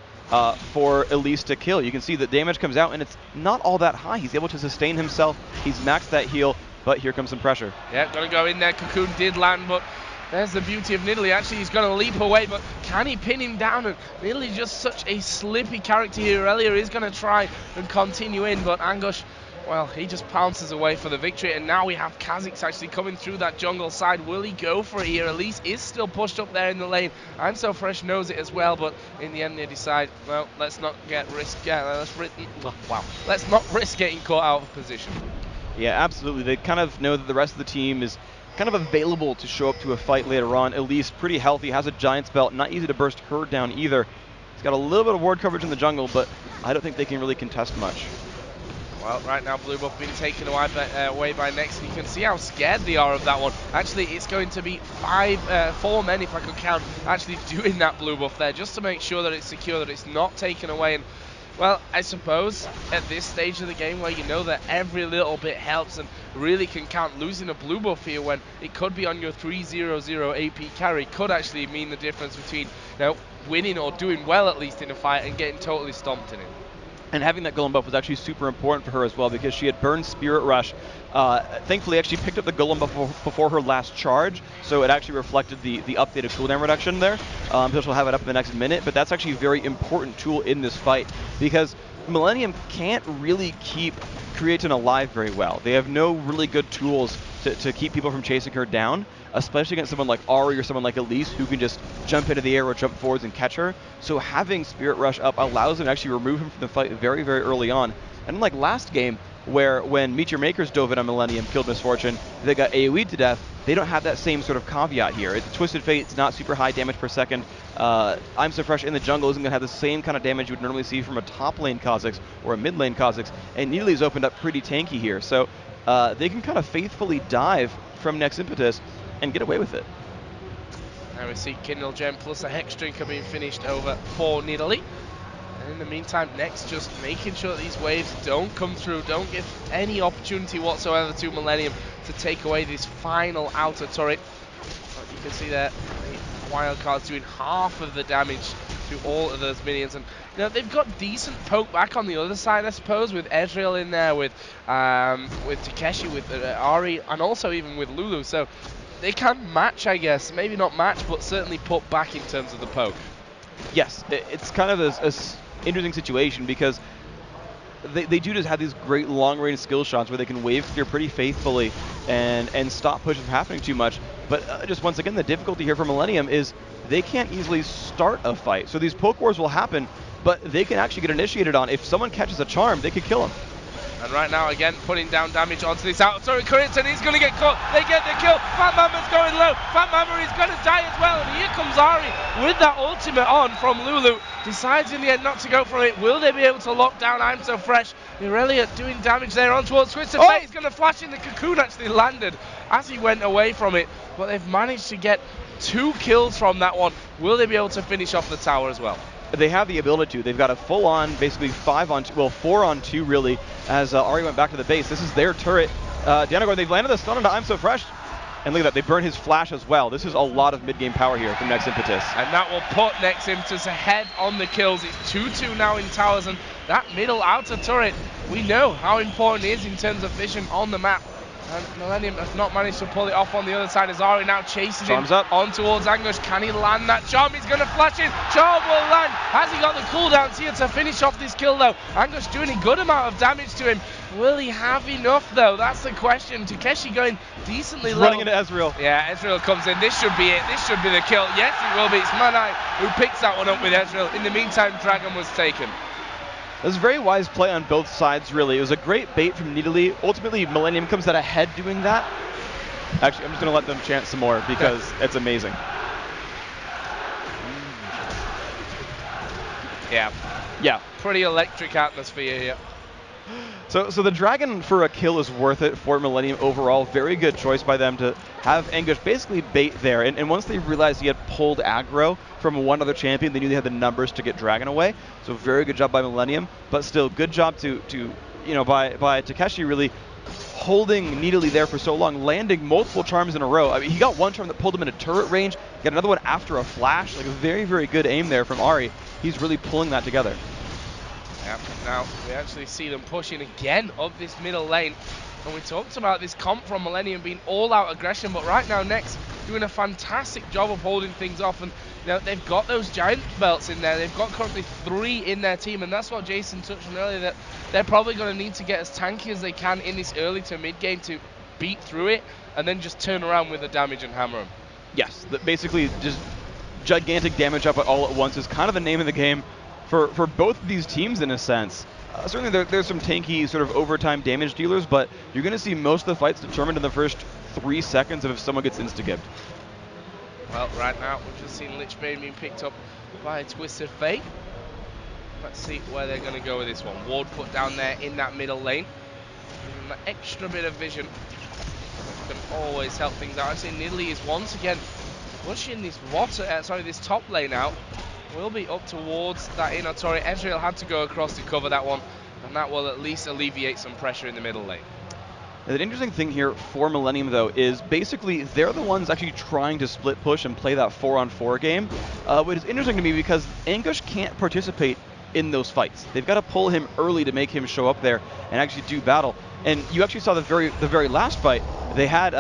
for Elise to kill. You can see the damage comes out, and it's not all that high. He's able to sustain himself. He's maxed that heal, but here comes some pressure. Yeah, gonna go in there. Cocoon did land, but there's the beauty of Nidalee. Actually, he's gonna leap away, but can he pin him down? And Nidalee's just such a slippy character here. Irelia is gonna try and continue in, but Angush, well, he just pounces away for the victory. And now we have Kha'Zix actually coming through that jungle side. Will he go for it here? Elise is still pushed up there in the lane. I'm So Fresh knows it as well, but in the end they decide, well, let's not risk getting caught out of position. Yeah, absolutely. They kind of know that the rest of the team is kind of available to show up to a fight later on. Elise, pretty healthy, has a giant spell, not easy to burst her down either. He's got a little bit of ward coverage in the jungle, but I don't think they can really contest much. Well, right now blue buff being taken away by Nex, and you can see how scared they are of that one. Actually, it's going to be 4 men, if I could count, actually doing that blue buff there, just to make sure that it's secure, that it's not taken away. And Well, I suppose at this stage of the game where you know that every little bit helps and really can count, losing a blue buff here when it could be on your 300 AP carry could actually mean the difference between winning or doing well at least in a fight and getting totally stomped in it. And having that Golem buff was actually super important for her as well because she had burned Spirit Rush. Thankfully, actually picked up the Golem buff before her last charge, so it actually reflected the updated cooldown reduction there. So she'll have it up in the next minute, but that's actually a very important tool in this fight because Millenium can't really keep Creatine alive very well. They have no really good tools to keep people from chasing her down, especially against someone like Ahri or someone like Elise who can just jump into the air or jump forwards and catch her. So having Spirit Rush up allows them to actually remove him from the fight very, very early on. And unlike last game, when Meteor Makers dove in on Millenium, killed Miss Fortune, they got AoE'd to death, they don't have that same sort of caveat here. It's Twisted Fate, it's not super high damage per second. I'm So Fresh in the jungle isn't going to have the same kind of damage you would normally see from a top lane Kha'Zix or a mid lane Kha'Zix, and Nidalee's opened up pretty tanky here. So they can kind of faithfully dive from Next Impetus and get away with it. Now we see Kindle Gem plus a Hex Drinker being finished over for Nidalee. And in the meantime, Next just making sure that these waves don't come through, don't give any opportunity whatsoever to Millenium to take away this final outer turret. But you can see there, the Wildcard's doing half of the damage to all of those minions. And they've got decent poke back on the other side, I suppose, with Ezreal in there, with Takeshi, with Ahri, and also even with Lulu. So they can match, I guess. Maybe not match, but certainly put back in terms of the poke. Yes, it's kind of a interesting situation because they do just have these great long-range skill shots where they can wave clear pretty faithfully and stop pushes from happening too much. But just once again, the difficulty here for Millenium is they can't easily start a fight. So these poke wars will happen, but they can actually get initiated on. If someone catches a charm, they could kill him. And right now, again, putting down damage onto this outer turret. Creatine, he's going to get caught. They get the kill. Fat Mama's going low. Fat Mama is going to die as well. And here comes Ahri with that ultimate on from Lulu. Decides in the end not to go for it. Will they be able to lock down I'm So Fresh? Irelia doing damage there on towards Twisted Fate. He's going to flash in. The cocoon actually landed as he went away from it. But they've managed to get 2 kills from that one. Will they be able to finish off the tower as well? They have the ability to. They've got a full-on, basically 4-on-2 really, as Ahri went back to the base. This is their turret. Danagor, they've landed the stun onto I'm So Fresh. And look at that, they burn his flash as well. This is a lot of mid-game power here from Next Impetus. And that will put Next Impetus ahead on the kills. It's 2-2 now in towers, and that middle outer turret, we know how important it is in terms of vision on the map. And Millenium has not managed to pull it off on the other side as Ahri now chasing him on towards Angush. Can he land that charm? He's going to flash in. Charm will land. Has he got the cooldowns here to finish off this kill though? Angush doing a good amount of damage to him. Will he have enough though? That's the question. Takeshi going decently low. Running into Ezreal. Yeah, Ezreal comes in. This should be it. This should be the kill. Yes, it will be. It's Manai who picks that one up with Ezreal. In the meantime, Dragon was taken. It was a very wise play on both sides, really. It was a great bait from Nidalee. Ultimately, Millenium comes out ahead doing that. Actually, I'm just going to let them chant some more because it's amazing. Yeah. Pretty electric atmosphere here. So the Dragon for a kill is worth it for Millenium overall. Very good choice by them to have Angush basically bait there. And once they realized he had pulled aggro from one other champion, they knew they had the numbers to get Dragon away. So very good job by Millenium, but still good job by Takeshi really holding Nidalee there for so long, landing multiple charms in a row. I mean, he got one charm that pulled him into turret range, got another one after a flash. Like a very, very good aim there from Ahri. He's really pulling that together. Yeah, now we actually see them pushing again up this middle lane. And we talked about this comp from Millenium being all-out aggression, but right now Next doing a fantastic job of holding things off. And they've got those giant belts in there. They've got currently 3 in their team, and that's what Jason touched on earlier, that they're probably going to need to get as tanky as they can in this early to mid-game to beat through it, and then just turn around with the damage and hammer them. Yes, basically just gigantic damage up all at once is kind of the name of the game for both of these teams in a sense. Certainly there's some tanky sort of overtime damage dealers, but you're going to see most of the fights determined in the first 3 seconds of if someone gets insta-gibbed. Well, right now we've just seen Lich Bane being picked up by Twisted Fate. Let's see where they're going to go with this one. Ward put down there in that middle lane. And that extra bit of vision can always help things out. I see Nidalee is once again pushing this top lane out. will be up towards that inner turret. Ezreal had to go across to cover that one, and that will at least alleviate some pressure in the middle lane. The interesting thing here for Millenium, though, is basically they're the ones actually trying to split push and play that 4-on-4 game, which is interesting to me because Angush can't participate in those fights. They've got to pull him early to make him show up there and actually do battle. And you actually saw the very last fight. They had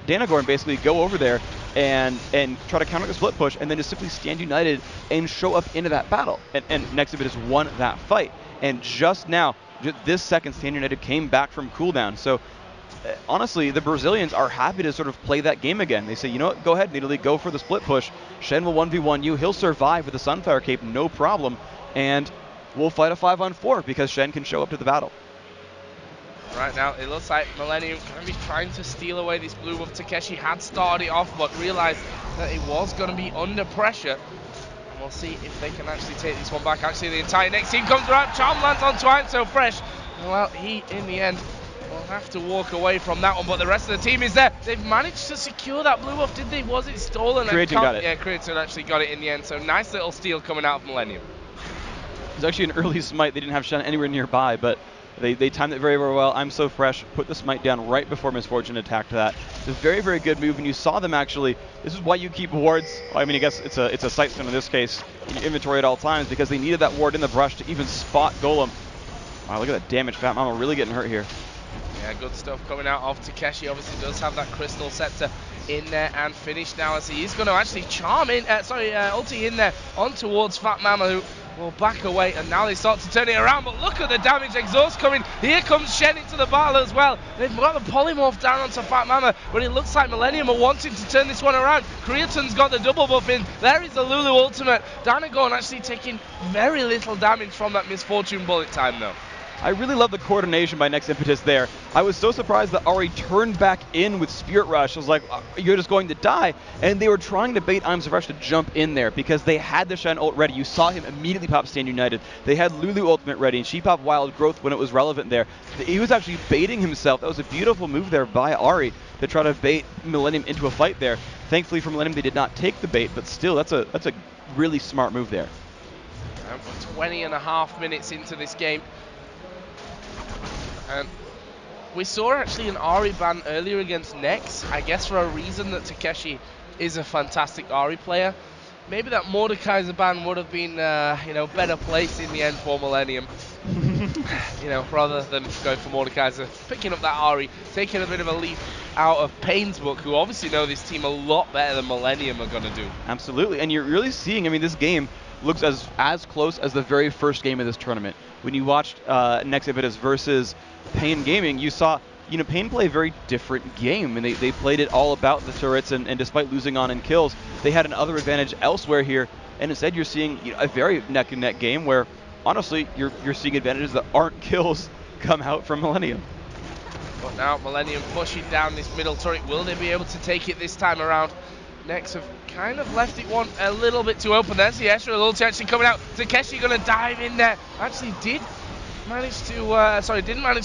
Danagorn basically go over there and try to counter the split push, and then just simply stand united and show up into that battle. And Nexus has won that fight. And just now, this second, Stand United came back from cooldown. So honestly, the Brazilians are happy to sort of play that game again. They say, you know what, go ahead, Nidalee, go for the split push. Shen will 1v1 you. He'll survive with the Sunfire Cape, no problem. And we'll fight a 5-on-4 because Shen can show up to the battle. Right now, it looks like Millenium going to be trying to steal away this blue buff. Takeshi had started it off, but realized that it was going to be under pressure. And we'll see if they can actually take this one back. Actually, the entire next team comes around. Charm lands onto I'm So Fresh. Well, he, in the end, will have to walk away from that one, but the rest of the team is there. They've managed to secure that blue buff, did they? Was it stolen? Creatin got it. Yeah, Creatin actually got it in the end, so nice little steal coming out of Millenium. It was actually an early smite. They didn't have Shen anywhere nearby, but they timed it very, very well. I'm So Fresh put the smite down right before Misfortune attacked that. It's a very, very good move, and you saw them actually. This is why you keep wards. Well, I mean, I guess it's a sight stun in this case in your inventory at all times, because they needed that ward in the brush to even spot Golem. Wow, look at that damage. Fat Mama really getting hurt here. Yeah, good stuff coming out of Takeshi. Obviously does have that Crystal Scepter in there and finished now, as he is going to actually charm in, ulti in there on towards Fat Mama, who will back away, and now they start to turn it around, but look at the damage. Exhaust coming. Here comes Shen into the battle as well. They've got the polymorph down onto Fat Mama, but it looks like Millenium are wanting to turn this one around. Creatin's got the double buff in. There is the Lulu ultimate. Danagorn actually taking very little damage from that Misfortune bullet time though. I really love the coordination by Next Impetus there. I was so surprised that Ahri turned back in with Spirit Rush. I was like, you're just going to die. And they were trying to bait I'm So Fresh to jump in there because they had the Shen ult ready. You saw him immediately pop Stand United. They had Lulu ultimate ready, and she popped Wild Growth when it was relevant there. He was actually baiting himself. That was a beautiful move there by Ahri to try to bait Millenium into a fight there. Thankfully for Millenium, they did not take the bait, but still, that's a really smart move there. 20.5 minutes into this game. And we saw actually an Ahri ban earlier against Nex, I guess for a reason that Takeshi is a fantastic Ahri player. Maybe that Mordekaiser ban would have been, better placed in the end for Millenium. Rather than going for Mordekaiser, picking up that Ahri, taking a bit of a leaf out of Payne's book, who obviously know this team a lot better than Millenium are going to do. Absolutely, and you're really seeing, this game looks as close as the very first game of this tournament. When you watched Next Impetus versus Payne Gaming, you saw Payne play a very different game, and they played it all about the turrets, and despite losing on in kills, they had another advantage elsewhere here, and instead you're seeing a very neck-and-neck game where, honestly, you're seeing advantages that aren't kills come out from Millenium. But now Millenium pushing down this middle turret. Will they be able to take it this time around? Next have kind of left it one a little bit too open. There's the Ezreal ulti actually coming out. Takeshi going to dive in there. Actually didn't manage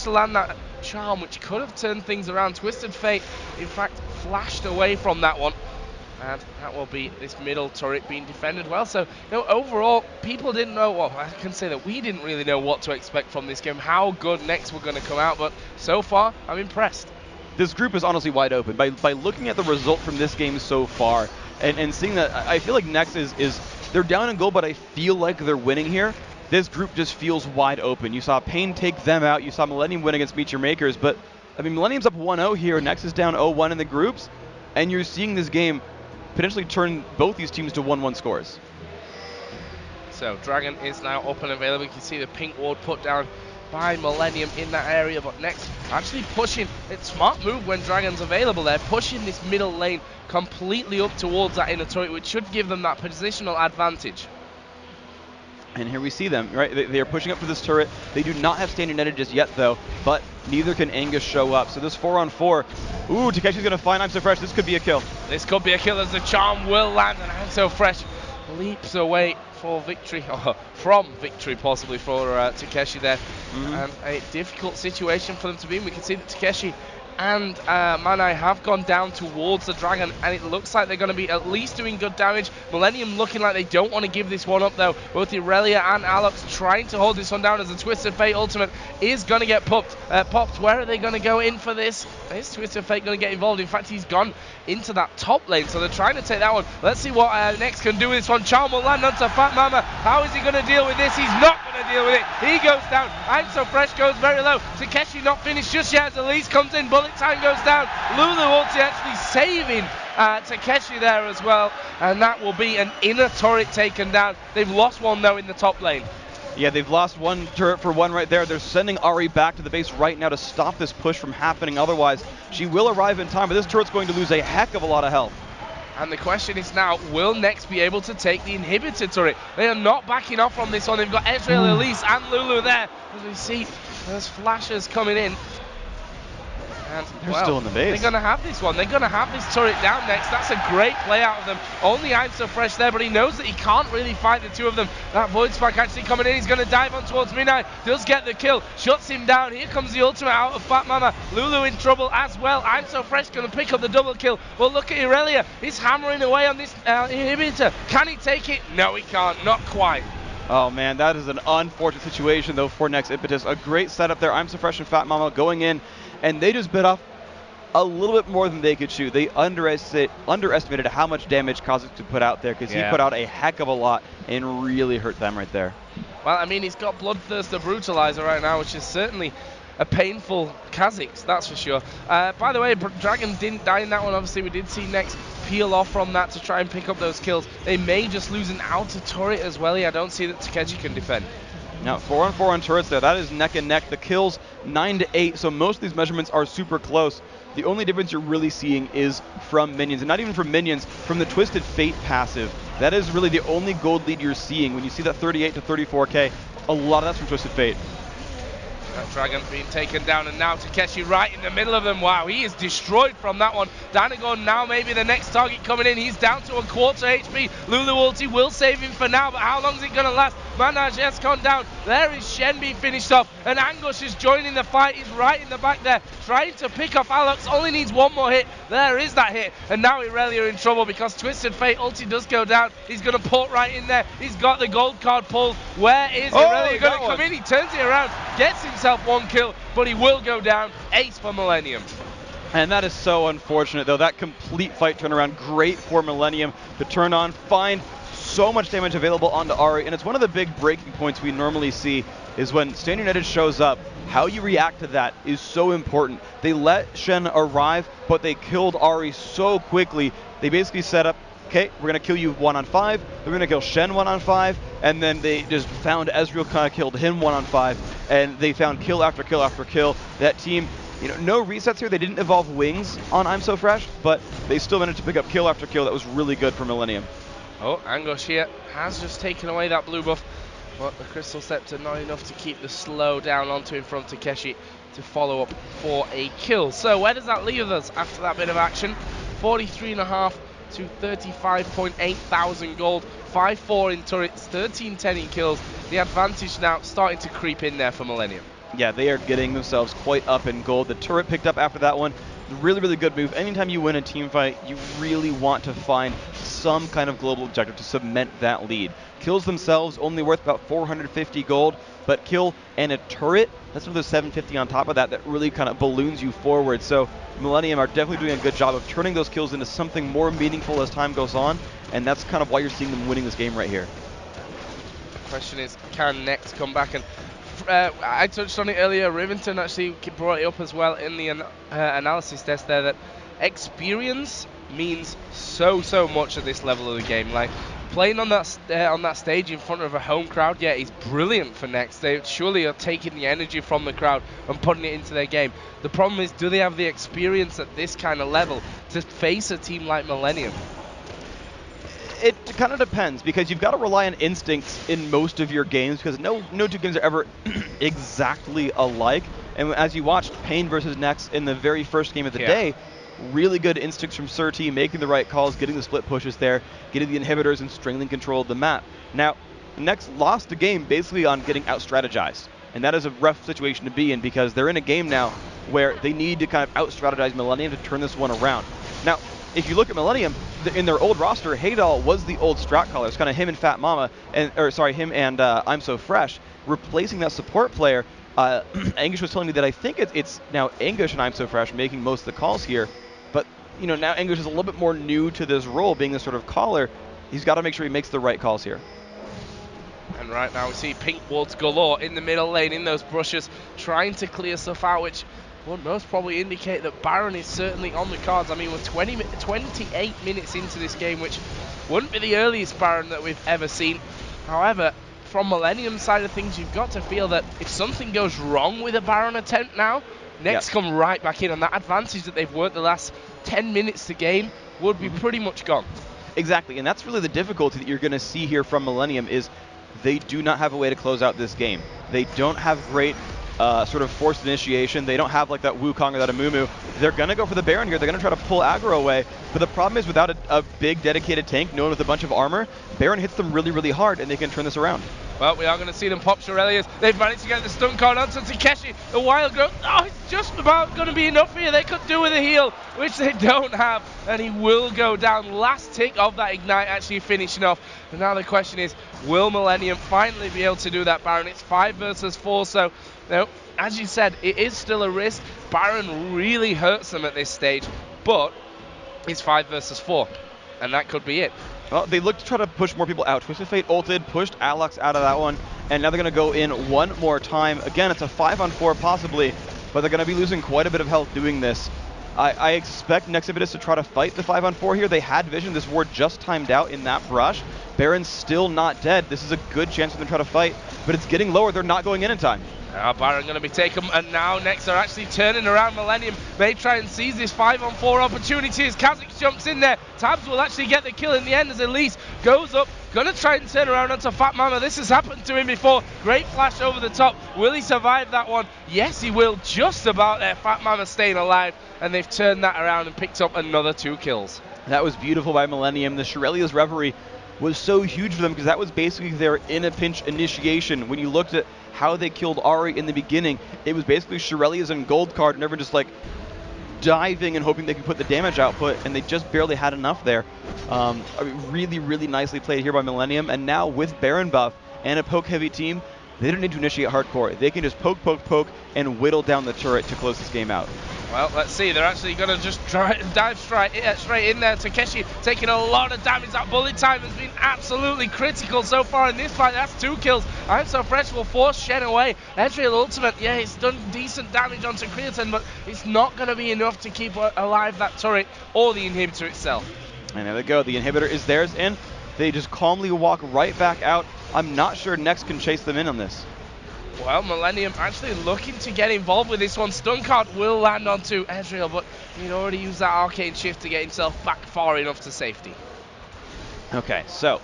to land that charm, which could have turned things around. Twisted Fate, in fact, flashed away from that one. And that will be this middle turret being defended well. So, overall, people didn't know, well, I can say that we didn't really know what to expect from this game, how good Next were going to come out, but so far, I'm impressed. This group is honestly wide open. By looking at the result from this game so far, and seeing that, I feel like Next is they're down in goal, but I feel like they're winning here. This group just feels wide open. You saw Payne take them out. You saw Millenium win against Meet Your Makers, but, Millenium's up 1-0 here. Next is down 0-1 in the groups, and you're seeing this game potentially turn both these teams to 1-1 scores. So Dragon is now up and available. You can see the pink ward put down by Millenium in that area, but Next actually pushing. It's smart move when Dragon's available there, pushing this middle lane completely up towards that inner turret, which should give them that positional advantage. And here we see them, right? They are pushing up for this turret. They do not have Stand United just yet, though, but neither can Angus show up. So this 4-on-4, ooh, Takeshi's going to find I'm So Fresh. This could be a kill. This could be a kill as the charm will land, and I'm So Fresh leaps away for victory, or from victory possibly for Takeshi there. And a difficult situation for them to be in. We can see that Takeshi and Manai have gone down towards the Dragon, and it looks like they're going to be at least doing good damage. Millenium looking like they don't want to give this one up, though. Both Irelia and Alex trying to hold this one down as the Twisted Fate ultimate is going to get popped. Where are they going to go in for this? Is Twisted Fate going to get involved? In fact, he's gone into that top lane, so they're trying to take that one. Let's see what Next can do with this one. Charm will land onto Fat Mama. How is he going to deal with this? He's not going to deal with it. He goes down. I'm So Fresh goes very low. Takeshi not finished just yet as Elise comes in. Bullet Time goes down. Lulu ulti actually saving Takeshi there as well, and that will be an inner turret taken down. They've lost one though in the top lane. Yeah, they've lost one turret for one right there. They're sending Ahri back to the base right now to stop this push from happening. Otherwise, she will arrive in time, but this turret's going to lose a heck of a lot of health. And the question is now, will Next be able to take the inhibitor turret? They are not backing off from this one. They've got Ezreal, Elise, and Lulu there. As we see, there's flashes coming in. And, they're still in the base. They're going to have this one. They're going to have this turret down Next. That's a great play out of them. Only I'm So Fresh there, but he knows that he can't really fight the two of them. That Void Spark actually coming in. He's going to dive on towards Midnight. Does get the kill. Shuts him down. Here comes the ultimate out of Fat Mama. Lulu in trouble as well. I'm So Fresh going to pick up the double kill. Well, look at Irelia. He's hammering away on this inhibitor. Can he take it? No, he can't. Not quite. Oh man, that is an unfortunate situation though for Next Impetus. A great setup there. I'm So Fresh and Fat Mama going in, and they just bit off a little bit more than they could chew. They underestimated how much damage Kha'Zix could put out there, because he put out a heck of a lot and really hurt them right there. Well, I mean, he's got Bloodthirst the Brutalizer right now, which is certainly a painful Kha'Zix, that's for sure. By the way, Dragon didn't die in that one. Obviously, we did see Next peel off from that to try and pick up those kills. They may just lose an outer turret as well. I don't see that Takeshi can defend. Now, 4-on-4 on turrets there. That is neck and neck. The kills 9-8, so most of these measurements are super close. The only difference you're really seeing is from minions, and not even from minions, from the Twisted Fate passive. That is really the only gold lead you're seeing. When you see that 38 to 34k, a lot of that's from Twisted Fate. That Dragon being taken down, and now Takeshi right in the middle of them. Wow, he is destroyed from that one. Danagon now maybe the next target coming in. He's down to a quarter HP. Lulu ulti will save him for now, but how long is it going to last? Manaj has gone down. There is Shen being finished off, and Angush is joining the fight. He's right in the back there, trying to pick off Alex. Only needs one more hit. There is that hit, and now Irelia in trouble because Twisted Fate ulti does go down. He's going to port right in there. He's got the gold card pulled. Where is Irelia going to come in? He turns it around, gets himself one kill, but he will go down. Ace for Millenium. And that is so unfortunate, though. That complete fight turnaround, great for Millenium to turn on, find so much damage available onto Ahri, and it's one of the big breaking points we normally see is when Stand United shows up. How you react to that is so important. They let Shen arrive, but they killed Ahri so quickly. They basically set up, okay, we're going to kill you 1-on-5, they're going to kill Shen 1-on-5, and then they just found Ezreal, kind of killed him 1-on-5, and they found kill after kill after kill. That team, you know, no resets here. They didn't evolve wings on I'm So Fresh, but they still managed to pick up kill after kill. That was really good for Millenium. Oh, Angush here has just taken away that blue buff, but the Crystal Scepter not enough to keep the slow down onto him from Takeshi to follow up for a kill. So where does that leave us after that bit of action? 43.5 to 35.8 thousand gold, 5-4 in turrets, 13-10 in kills. The advantage now starting to creep in there for Millenium. Yeah, they are getting themselves quite up in gold. The turret picked up after that one. Really, really good move. Anytime you win a team fight, you really want to find some kind of global objective to cement that lead. Kills themselves only worth about 450 gold, but kill and a turret, that's another 750 on top of that. That really kind of balloons you forward. So Millenium are definitely doing a good job of turning those kills into something more meaningful as time goes on, and that's kind of why you're seeing them winning this game right here. The question is, can Next come back? And I touched on it earlier. Rivington actually brought it up as well in the analysis test there, that experience means so much at this level of the game. Like playing on that stage in front of a home crowd, yeah, is brilliant for Next. They surely are taking the energy from the crowd and putting it into their game. The problem is, do they have the experience at this kind of level to face a team like Millenium? It kind of depends, because you've got to rely on instincts in most of your games, because no two games are ever exactly alike. And as you watched Pain versus Next in the very first game of the day, really good instincts from Surti, making the right calls, getting the split pushes there, getting the inhibitors and strangling control of the map. Now, Next lost the game basically on getting out-strategized. And that is a rough situation to be in, because they're in a game now where they need to kind of out-strategize Millenium to turn this one around. Now, if you look at Millenium, in their old roster, Haydal was the old strat caller. It's kind of him and Fat Mama, him and I'm So Fresh, replacing that support player. Anguish was telling me that I think it's now Anguish and I'm So Fresh making most of the calls here, but now Anguish is a little bit more new to this role, being this sort of caller. He's got to make sure he makes the right calls here. And right now we see pink wards galore in the middle lane, in those brushes, trying to clear stuff out, which would most probably indicate that Baron is certainly on the cards. I mean, we're 28 minutes into this game, which wouldn't be the earliest Baron that we've ever seen. However, from Millenium's side of things, you've got to feel that if something goes wrong with a Baron attempt now, Next come right back in, and that advantage that they've worked the last 10 minutes to gain would be pretty much gone. Exactly, and that's really the difficulty that you're going to see here from Millenium is they do not have a way to close out this game. They don't have great sort of forced initiation. They don't have like that Wukong or that Amumu. They're going to go for the Baron here. They're going to try to pull aggro away. But the problem is without a big dedicated tank, no one with a bunch of armor, Baron hits them really, really hard, and they can turn this around. Well, we are going to see them pop Shurelius. They've managed to get the stun card onto Takeshi. The wild growth. Oh, it's just about going to be enough here. They could do with a heal, which they don't have. And he will go down. Last tick of that Ignite actually finishing off. And now the question is, will Millenium finally be able to do that, Baron? It's 5 versus 4, so as you said, it is still a risk. Baron really hurts them at this stage, but it's 5 versus 4, and that could be it. Well, they look to try to push more people out. Twisted Fate ulted, pushed Alex out of that one, and now they're going to go in one more time. Again, it's a 5-on-4 possibly, but they're going to be losing quite a bit of health doing this. I expect Nexus to try to fight the 5-on-4 here. They had vision. This ward just timed out in that brush. Baron's still not dead. This is a good chance for them to try to fight, but it's getting lower. They're not going in time. Now Baron going to be taken, and now Next are actually turning around Millenium. They try and seize this 5-on-4 opportunity as Kha'Zix jumps in there. Tabs will actually get the kill in the end as Elise goes up, going to try and turn around onto Fat Mama. This has happened to him before. Great flash over the top. Will he survive that one? Yes, he will. Just about there. Fat Mama staying alive, and they've turned that around and picked up another 2 kills. That was beautiful by Millenium. The Shurelia's Reverie was so huge for them because that was basically their in-a-pinch initiation. When you looked at how they killed Ahri in the beginning, it was basically Shurelia's and Gold card, and everyone just like diving and hoping they could put the damage output, and they just barely had enough there. I mean, really, really nicely played here by Millenium, and now with Baron buff and a poke-heavy team, they don't need to initiate hardcore. They can just poke, and whittle down the turret to close this game out. Well, let's see. They're actually going to just dive straight in there. Takeshi taking a lot of damage. That bullet time has been absolutely critical so far in this fight. That's 2 kills. I'm So Fresh will force Shen away. Ezreal ultimate, yeah, it's done decent damage onto Creatine, but it's not going to be enough to keep alive that turret or the inhibitor itself. And there they go. The inhibitor is theirs, and they just calmly walk right back out. I'm not sure Next can chase them in on this. Well, Millenium actually looking to get involved with this one. Stun card will land onto Ezreal, but he'd already used that arcane shift to get himself back far enough to safety. Okay, so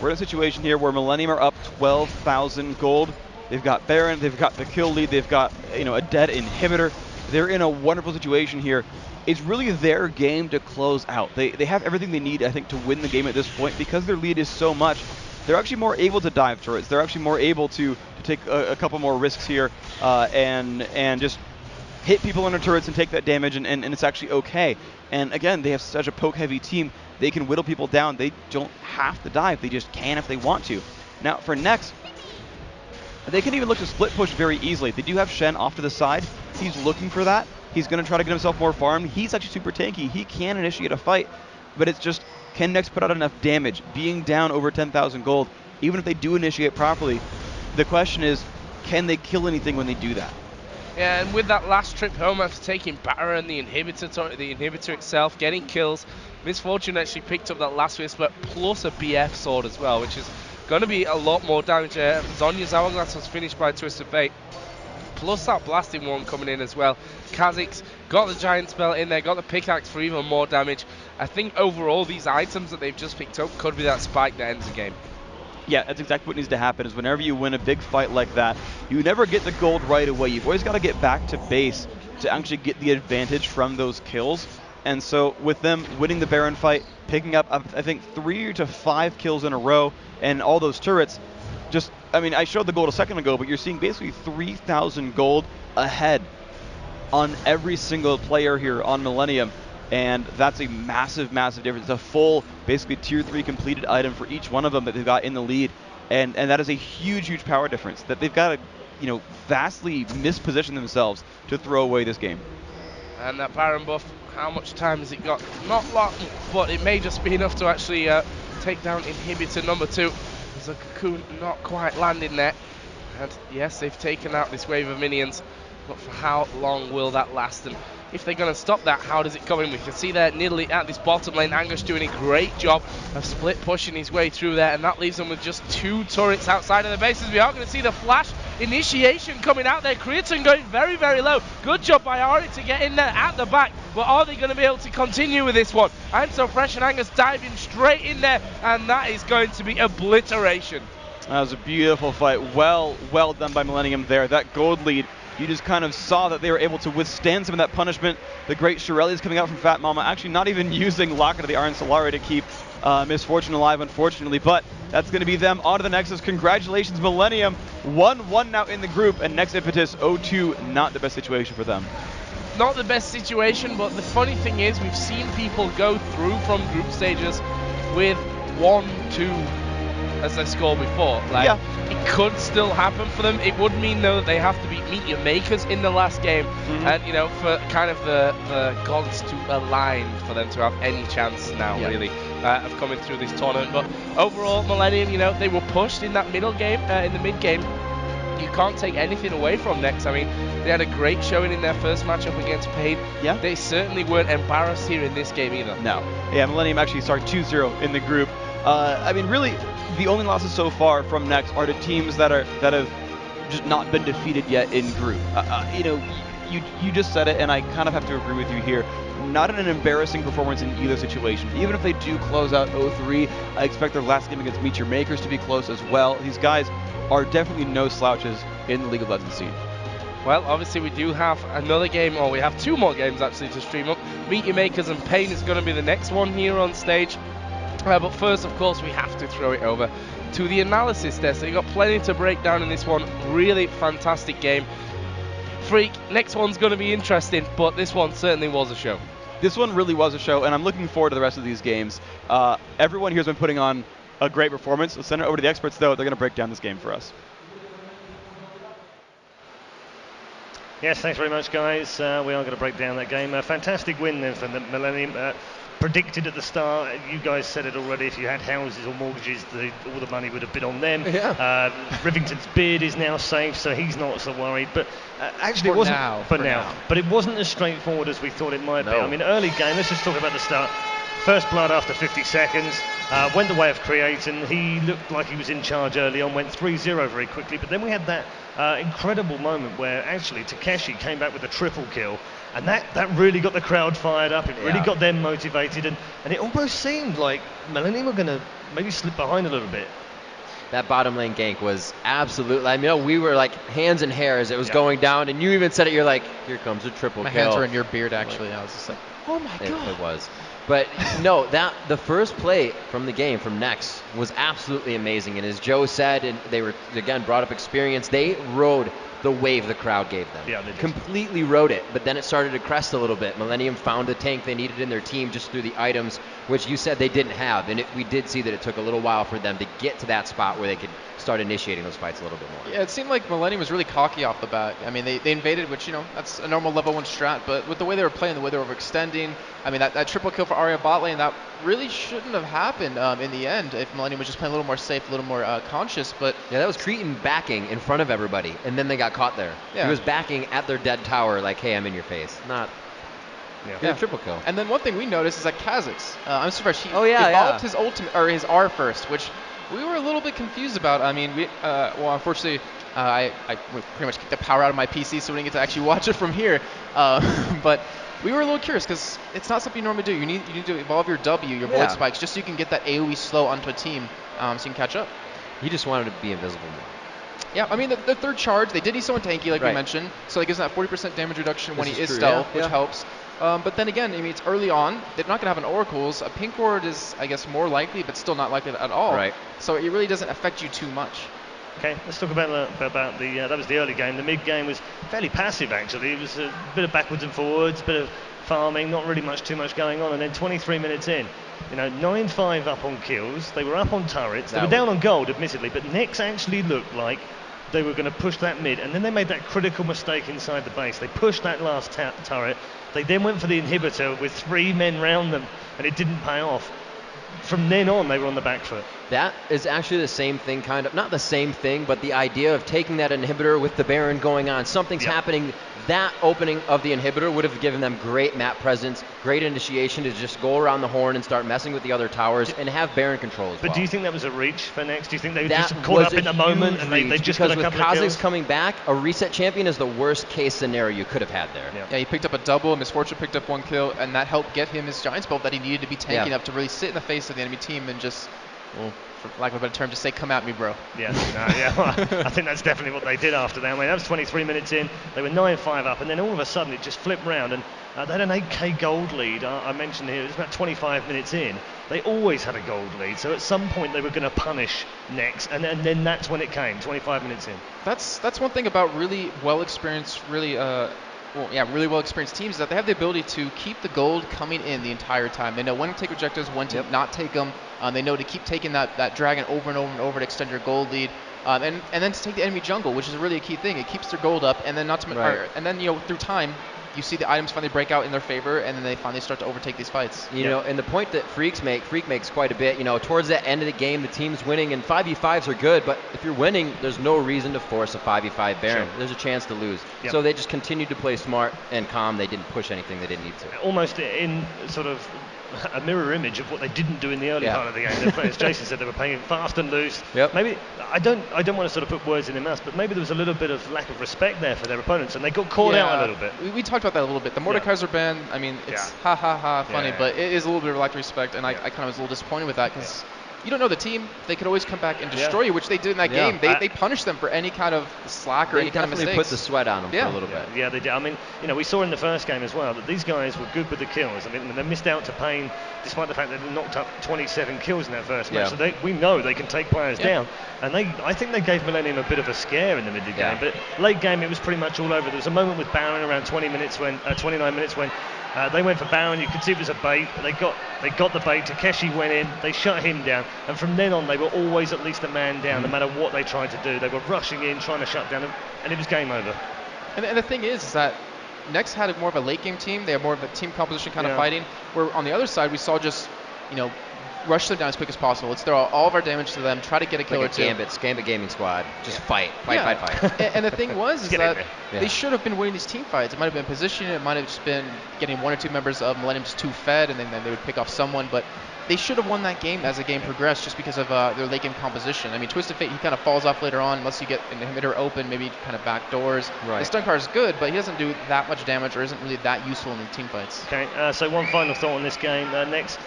we're in a situation here where Millenium are up 12,000 gold. They've got Baron, they've got the kill lead, they've got a dead inhibitor. They're in a wonderful situation here. It's really their game to close out. They have everything they need, I think, to win the game at this point because their lead is so much. They're actually more able to dive turrets. They're actually more able to take a couple more risks here and just hit people under turrets and take that damage, and it's actually okay. And again, they have such a poke-heavy team. They can whittle people down. They don't have to dive. They just can if they want to. Now, for Next, they can even look to split push very easily. They do have Shen off to the side. He's looking for that. He's going to try to get himself more farm. He's actually super tanky. He can initiate a fight, but it's just, can Next put out enough damage? Being down over 10,000 gold, even if they do initiate properly, the question is, can they kill anything when they do that? Yeah, and with that last trip home after taking Baron, the inhibitor itself, getting kills, Misfortune actually picked up that last whisper plus a BF sword as well, which is going to be a lot more damage. Zonya's Hourglass was finished by Twisted Fate, plus that blasting one coming in as well. Kha'Zix got the giant spell in there, got the pickaxe for even more damage. I think overall these items that they've just picked up could be that spike that ends the game. Yeah, that's exactly what needs to happen, is whenever you win a big fight like that, you never get the gold right away. You've always got to get back to base to actually get the advantage from those kills. And so with them winning the Baron fight, picking up, I think, 3 to 5 kills in a row, and all those turrets, I showed the gold a second ago, but you're seeing basically 3,000 gold ahead on every single player here on Millenium, and that's a massive, massive difference. It's a full, basically tier 3 completed item for each one of them that they've got in the lead, and that is a huge, huge power difference that they've got to, vastly misposition themselves to throw away this game. And that Baron buff, how much time has it got? Not long, but it may just be enough to actually take down inhibitor number 2. There's a cocoon not quite landing there. And yes, they've taken out this wave of minions, but for how long will that last? And if they're going to stop that, how does it come in? We can see there nearly at this bottom lane, Angus doing a great job of split pushing his way through there, and that leaves them with just 2 turrets outside of the bases. We are going to see the flash initiation coming out there. Creatine going very, very low. Good job by Ari to get in there at the back, but are they going to be able to continue with this one? I'm So Fresh and Angus diving straight in there, and that is going to be obliteration. That was a beautiful fight. Well done by Millenium there. That gold lead, you just kind of saw that they were able to withstand some of that punishment. The great Shirelli's coming out from Fat Mama, actually not even using Locket of the Iron Solari to keep Misfortune alive, unfortunately, but that's going to be them onto the Nexus. Congratulations, Millenium. 1-1 now in the group, and next Impetus 0-2, not the best situation for them. Not the best situation, but the funny thing is we've seen people go through from group stages with 1-2 as their score before. It could still happen for them. It would mean though that they have to beat Meteor Makers in the last game, and for kind of the gods to align for them to have any chance now really of coming through this tournament. But overall, Millenium, they were pushed in that middle game, in the mid game. You can't take anything away from Nex. I mean, they had a great showing in their first matchup against Pain. Yeah. They certainly weren't embarrassed here in this game either. No. Yeah, Millenium actually started 2-0 in the group. I mean, really, the only losses so far from Nex are to teams that have just not been defeated yet in group. You just said it, and I kind of have to agree with you here. Not an embarrassing performance in either situation. Even if they do close out 0-3, I expect their last game against Meteor Makers to be close as well. These guys are definitely no slouches in the League of Legends scene. Well, obviously we do have another game, or we have 2 more games actually to stream up. Meteor Makers and Pain is going to be the next one here on stage. But first, of course, we have to throw it over to the analysis desk. They've got plenty to break down in this one. Really fantastic game. Freak, next one's going to be interesting, but this one certainly was a show. This one really was a show, and I'm looking forward to the rest of these games. Everyone here has been putting on a great performance. Let's send it over to the experts, though. They're going to break down this game for us. Yes, thanks very much, guys. We are going to break down that game. A fantastic win then for the Millenium. Predicted at the start, you guys said it already, if you had houses or mortgages, all the money would have been on them. Yeah. Rivington's beard is now safe, so he's not so worried. But actually, it wasn't for now. But it wasn't as straightforward as we thought it might be. I mean, early game, let's just talk about the start. First blood after 50 seconds, went the way of Creatin. He looked like he was in charge early on, went 3-0 very quickly, but then we had that incredible moment where actually Takeshi came back with a triple kill, and that really got the crowd fired up. It really got them motivated, and it almost seemed like Millenium were going to maybe slip behind a little bit. That bottom lane gank was absolutely, I mean, we were like hands and hair as it was going down, and you even said it, you're like, here comes a triple kill. My hands were in your beard, actually. I was just like, oh my God. It was. But no, the first play from the game from Nex was absolutely amazing. And as Joe said, and they were, again, brought up experience, they rode the wave the crowd gave them. Yeah, they did. Completely rode it, but then it started to crest a little bit. Millenium found the tank they needed in their team just through the items, which you said they didn't have. And we did see that it took a little while for them to get to that spot where they could start initiating those fights a little bit more. Yeah, it seemed like Millenium was really cocky off the bat. I mean, they invaded, which, that's a normal level 1 strat, but with the way they were playing, the way they were overextending, I mean, that triple kill for Arya bot lane, that really shouldn't have happened in the end if Millenium was just playing a little more safe, a little more conscious. But yeah, that was Cretan backing in front of everybody, and then they got caught there. Yeah. He was backing at their dead tower like, hey, I'm in your face. Not... Yeah, triple kill. And then one thing we noticed is that Kha'Zix, I'm surprised he evolved his ultimate, or his R first, which we were a little bit confused about. I mean, unfortunately, I pretty much kicked the power out of my PC, so we didn't get to actually watch it from here. But we were a little curious because it's not something you normally do. You need to evolve your W, your void spikes, just so you can get that AoE slow onto a team, so you can catch up. He just wanted to be invisible more. Yeah, I mean, the third charge, they did need someone tanky, like we mentioned, so it gives that 40% damage reduction when he is stealth, which helps. But then again, I mean, it's early on. They're not going to have an Oracles. A Pink Ward is, I guess, more likely, but still not likely at all. Right. So it really doesn't affect you too much. Okay, let's talk about the that was the early game. The mid game was fairly passive actually. It was a bit of backwards and forwards, bit of farming, not really too much going on. And then 23 minutes in, 9-5 up on kills. They were up on turrets. They were down on gold, admittedly, but Nex actually looked like they were going to push that mid, and then they made that critical mistake inside the base. They pushed that last turret. They then went for the inhibitor with 3 men round them, and it didn't pay off. From then on, they were on the back foot. That is actually the same thing, kind of. Not the same thing, but the idea of taking that inhibitor with the Baron going on. Something's happening. That opening of the inhibitor would have given them great map presence, great initiation to just go around the horn and start messing with the other towers and have Baron control as well. But do you think that was a reach for Nex? Do you think they were just caught up in the moment and they just got a couple of kills? Because with Kha'Zix coming back, a reset champion is the worst case scenario you could have had there. Yeah, he picked up a double, Misfortune picked up 1 kill, and that helped get him his Giants belt that he needed to be tanking up to really sit in the face of the enemy team and just, well, for lack of a better term, just say, come at me, bro. Yeah, I think that's definitely what they did after that. I mean, that was 23 minutes in. They were 9-5 up, and then all of a sudden it just flipped round, and they had an 8k gold lead. I mentioned here, it was about 25 minutes in. They always had a gold lead, so at some point they were going to punish Nex, and then that's when it came, 25 minutes in. That's one thing about really well-experienced, really well-experienced teams is that they have the ability to keep the gold coming in the entire time. They know when to take objectives, when to not take them. They know to keep taking that dragon over and over and over to extend your gold lead, and then to take the enemy jungle, which is really a key thing. It keeps their gold up, and then through time, you see the items finally break out in their favor, and then they finally start to overtake these fights. You know, and the point that Freak makes quite a bit. Towards the end of the game, the team's winning, and 5v5s are good, but if you're winning, there's no reason to force a 5v5 Baron. There's a chance to lose. So they just continued to play smart and calm. They didn't push anything they didn't need to. Almost in sort of a mirror image of what they didn't do in the early part of the game. As Jason said, they were playing fast and loose. Maybe I don't want to sort of put words in their mouth, but maybe there was a little bit of lack of respect there for their opponents, and they got caught out a little bit. We talked about that a little bit. The Mordekaiser ban, I mean, it's funny, but it is a little bit of lack of respect, and I kind of was a little disappointed with that because you don't know the team. They could always come back and destroy you, which they did in that game. They punished them for any kind of slack or any kind of mistakes. They put the sweat on them for a little bit. Yeah, they did. I mean, we saw in the first game as well that these guys were good with the kills. I mean, they missed out to Pain despite the fact that they knocked up 27 kills in their first match. So we know they can take players down. And I think they gave Millenium a bit of a scare in the middle game. But late game, it was pretty much all over. There was a moment with Baron around 29 minutes when they went for Baron. You could see it was a bait. They got the bait. Takeshi went in. They shut him down. And from then on, they were always at least a man down, no matter what they tried to do. They were rushing in, trying to shut down, and it was game over. And the thing is that Nex had more of a late game team. They had more of a team composition kind of fighting. Where on the other side, we saw just, rush them down as quick as possible. Let's throw all of our damage to them, try to get a kill or two. Gambit Gaming Squad. Just fight. And the thing was that they should have been winning these team fights. It might have been position. It might have just been getting 1 or 2 members of Millenium just too fed, and then they would pick off someone. But they should have won that game as the game progressed just because of their late game composition. I mean, Twisted Fate, he kind of falls off later on unless you get an inhibitor open, maybe kind of back doors. The stun card is good, but he doesn't do that much damage or isn't really that useful in the team fights. Okay, so one final thought on this game. Next,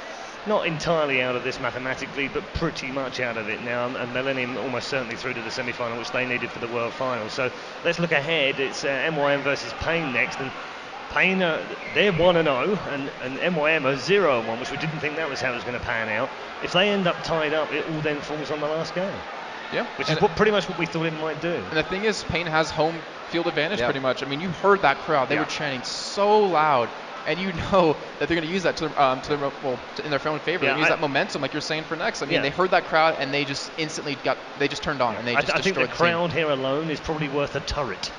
not entirely out of this mathematically, but pretty much out of it now, and Millenium almost certainly through to the semi-final, which they needed for the World Final. So let's look ahead. It's MYM versus Pain next, and Pain, they're 1-0, and MYM are 0-1, which we didn't think that was how it was going to pan out. If they end up tied up, it all then falls on the last game. Yeah. Which is pretty much what we thought it might do. And the thing is, Pain has home field advantage pretty much. I mean, you heard that crowd. They were chanting so loud. And you know that they're going to use that in their own favor. Use that momentum, like you're saying for Nex. I mean, they heard that crowd and they just instantly turned on and they just I think the crowd team. Here alone is probably worth a turret,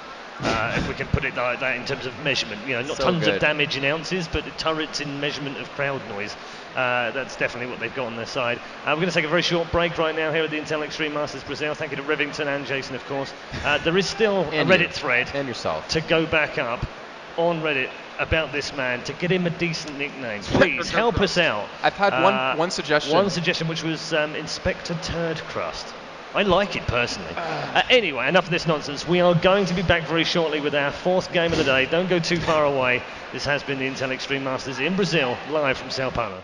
if we can put it like that in terms of measurement. Not tons of damage in ounces, but turrets in measurement of crowd noise. That's definitely what they've got on their side. We're going to take a very short break right now here at the Intel Extreme Masters Brazil. Thank you to Rivington and Jason, of course. There is still a Reddit thread to go back up on Reddit about this man to get him a decent nickname. Please help us out. I've had one suggestion. One suggestion, which was Inspector Turd Crust. I like it personally. Anyway, enough of this nonsense. We are going to be back very shortly with our 4th game of the day. Don't go too far away. This has been the Intel Extreme Masters in Brazil, live from Sao Paulo.